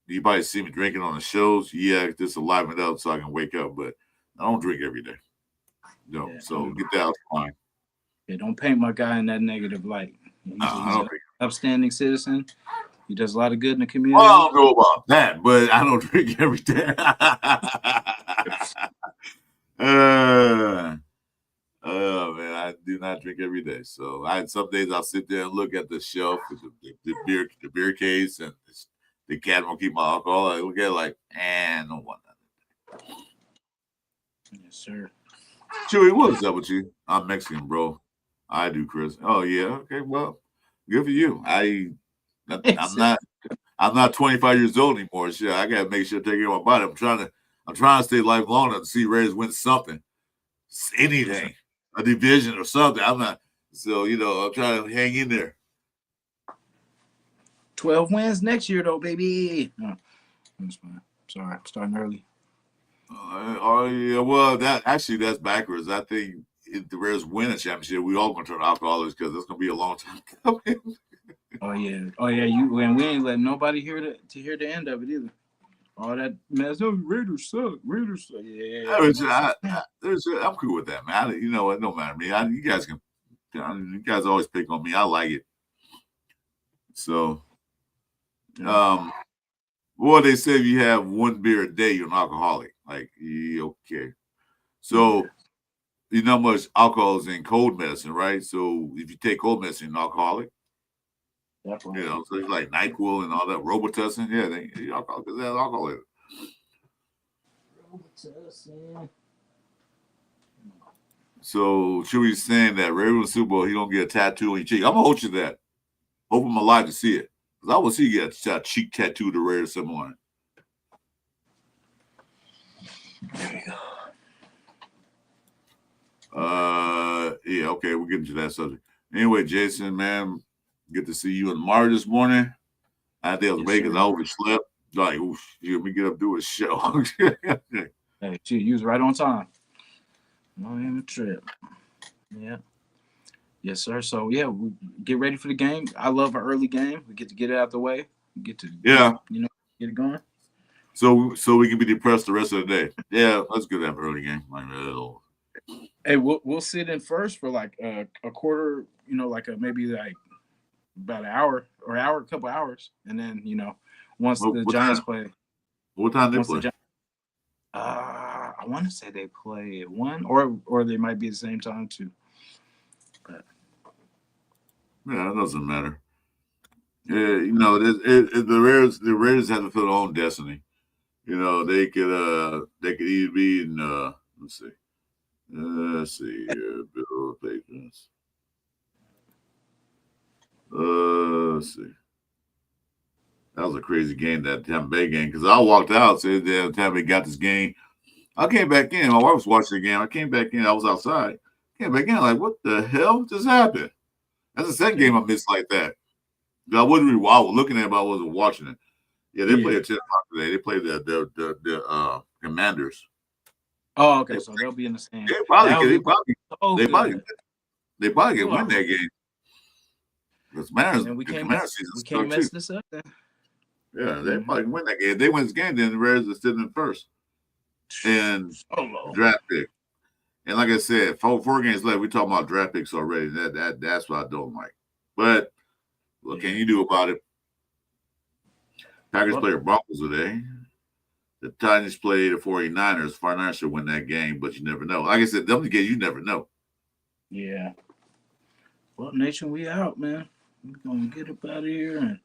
You probably see me drinking on the shows. Yeah, just to liven it up so I can wake up, but I don't drink every day. No, yeah, so get that out fine. Yeah, don't paint my guy in that negative light. He's an upstanding citizen. He does a lot of good in the community. Well, I don't know about that, but I don't drink every day. Oh man, I do not drink every day. So some days I'll sit there and look at the shelf with the beer case and the cat won't keep my alcohol. I look at it like, no one. Yes, sir. Chewy, what's up with you? I'm Mexican, bro. I do, Chris. Oh yeah, okay. Well, good for you. I'm not 25 years old anymore. Shit, I gotta make sure I take care of my body. I'm trying to stay life long enough to see Raiders win something, anything, a division or something. I'm not. So I'm trying to hang in there. 12 wins next year, though, baby. No, that's fine. Sorry, I'm starting early. Yeah. Well, that's backwards. I think if the Raiders win a championship, we all gonna turn alcoholics because that's gonna be a long time coming. Oh yeah. We ain't letting nobody hear the end of it either. All that mess. Oh, Raiders suck. Yeah. I'm cool with that, man. You know what? No matter me. You guys always pick on me. I like it. So, boy, they say if you have 1 beer a day, you're an alcoholic. Like, okay. So, you know how much alcohol is in cold medicine, right? So, if you take cold medicine, you're an alcoholic. Definitely. So it's like NyQuil and all that Robitussin. Yeah, they alcohol because they have alcohol in it. Robitussin. So Chewy's saying that Ravens Super Bowl, he don't get a tattoo on your cheek. I'm gonna hold you to that. Hope I'm alive to see it. Because I will see you get a cheek tattoo to Raiders somewhere. There you go. Yeah, okay, we'll get into that subject. Anyway, Jason, man. Good to see you in March this morning. I think I was because I overslept. Like, let me get up do a show. Hey, you was right on time. No in the trip. Yeah. Yes, sir. So yeah, we get ready for the game. I love an early game. We get to get it out the way. We get to get it going. So we can be depressed the rest of the day. Yeah, that's good to have an early game. Hey, we'll sit in first for like a quarter, maybe like about a couple hours, and then once the Giants play. What time they play? I want to say they play at 1, or they might be at the same time too. But Yeah, it doesn't matter. Yeah, you know, the Raiders have to fill their own destiny. You know, they could either be in let's see here, Bill Patriots. Let's see. That was a crazy game, that Tampa Bay game, because I walked out, said that Tampa Bay got this game. I came back in. My wife was watching the game. I came back in. I was outside. Came back in, like, what the hell just happened? That's the second game I missed like that. I wasn't really, I was looking at it, but I wasn't watching it. Yeah, they play at 10 o'clock today. They play the Commanders. oh, okay, so they'll be in the same. They probably They can win that game. Because Commanders, we can't Commanders season we can't sucks mess too. this up then. Yeah, they probably can win that game. If they win this game, then the Raiders are sitting in first and draft pick. And like I said, 4 games left. We're talking about draft picks already. That's what I don't like. But what can you do about it? Packers play the Broncos today. The Titans play the 49ers. 49ers should win that game, but you never know. Like I said, them game you never know. Yeah. Well, Nation, we out, man. We're gonna get up out of here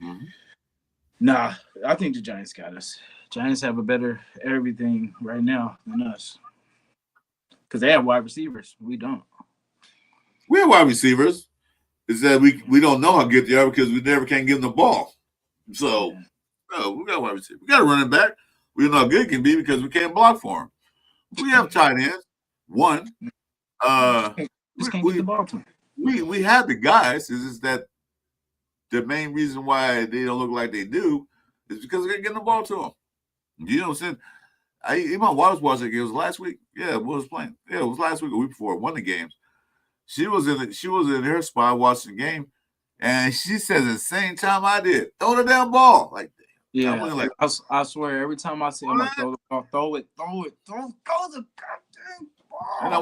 and Nah, I think the Giants got us. Giants have a better everything right now than us. Because they have wide receivers. We don't. We have wide receivers. It's that we don't know how good they are because we never can give them the ball. So, no, we got wide receivers. We got a running back. We don't know how good it can be because we can't block for him. We have tight ends. One. Just can't get the ball to him. We have the guys. It's just that the main reason why they don't look like they do is because they're getting the ball to them. You know what I'm saying? Even my wife was watching it was last week. Yeah, we was playing. Yeah, it was last week or week before. One of the games. She was in her spot watching the game, and she says at the same time I did, throw the damn ball. Like, yeah, like, I swear every time I see him, like, throw the ball, throw it, throw the goddamn ball. And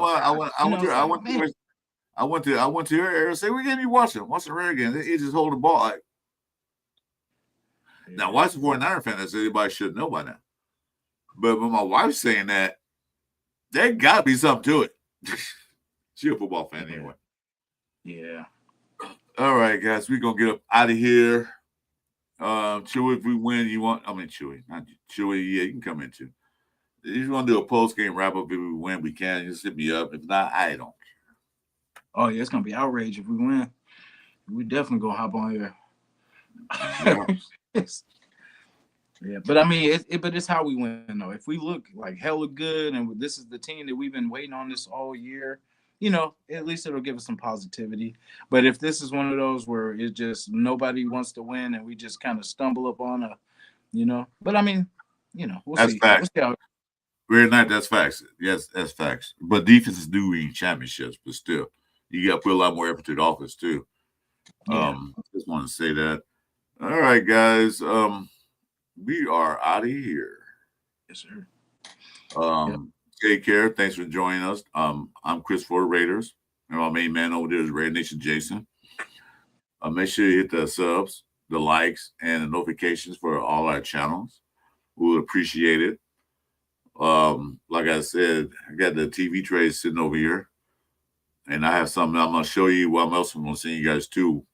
I went to her area and said, "What game you watching? Watching the Rare game. They just hold the ball." Like, now, watching 49er fan, that's anybody should know by now. But when my wife's saying that, there got to be something to it. She's a football fan anyway. Yeah. All right, guys, we're going to get up out of here. Chewy, if we win, Chewy. Not Chewy, yeah, you can come in too. If you want to do a post-game wrap-up, if we win, we can. Just hit me up. If not, I don't care. Oh, yeah, it's going to be outrage if we win. We definitely going to hop on here. Yeah, but I mean, it's how we win, though. If we look like hella good and this is the team that we've been waiting on this all year, you know, at least it'll give us some positivity. But if this is one of those where it's just nobody wants to win and we just kind of stumble upon but I mean, we'll that's see. Facts. We'll see Very nice. That's facts. Yes, that's facts. But defenses do win championships, but still, you got to put a lot more effort to the offense too. Yeah. Just want to say that. All right, guys. We are out of here. Yes, sir. Take care. Thanks for joining us. I'm Chris for the Raiders, and my main man over there is Raider Nation Jason. Make sure you hit the subs, the likes, and the notifications for all our channels. We would appreciate it. Like I said, I got the TV tray sitting over here, and I have something I'm going to show you. What else I'm going to send you guys to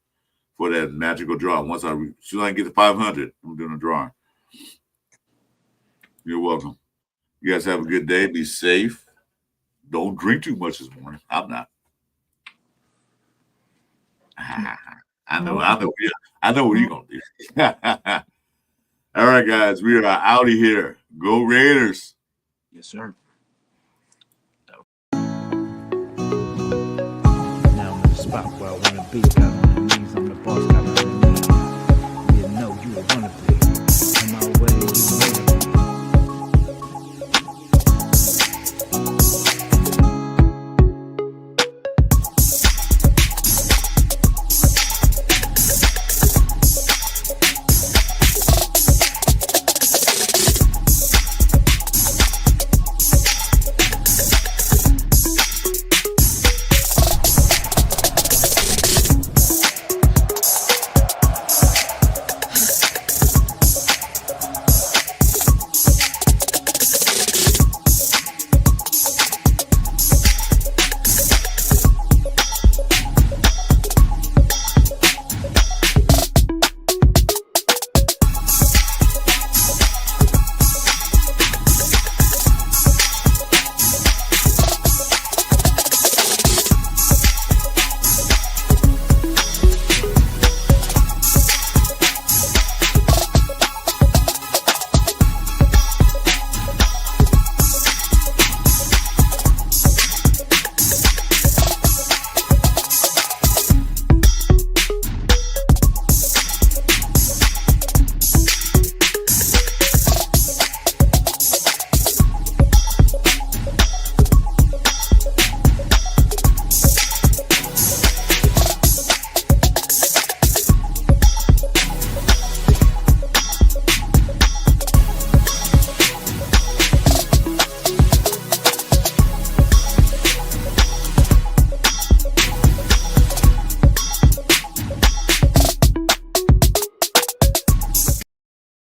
for that magical drawing. As soon as I get to 500, I'm doing a drawing. You're welcome. You guys have a good day. Be safe. Don't drink too much this morning. I'm not. I know what you're going to do. All right, guys. We are out of here. Go Raiders. Yes, sir. Now I'm in the spot where I want to be. Got on the knees, I'm the boss, got on the knees. You know you a wanna be.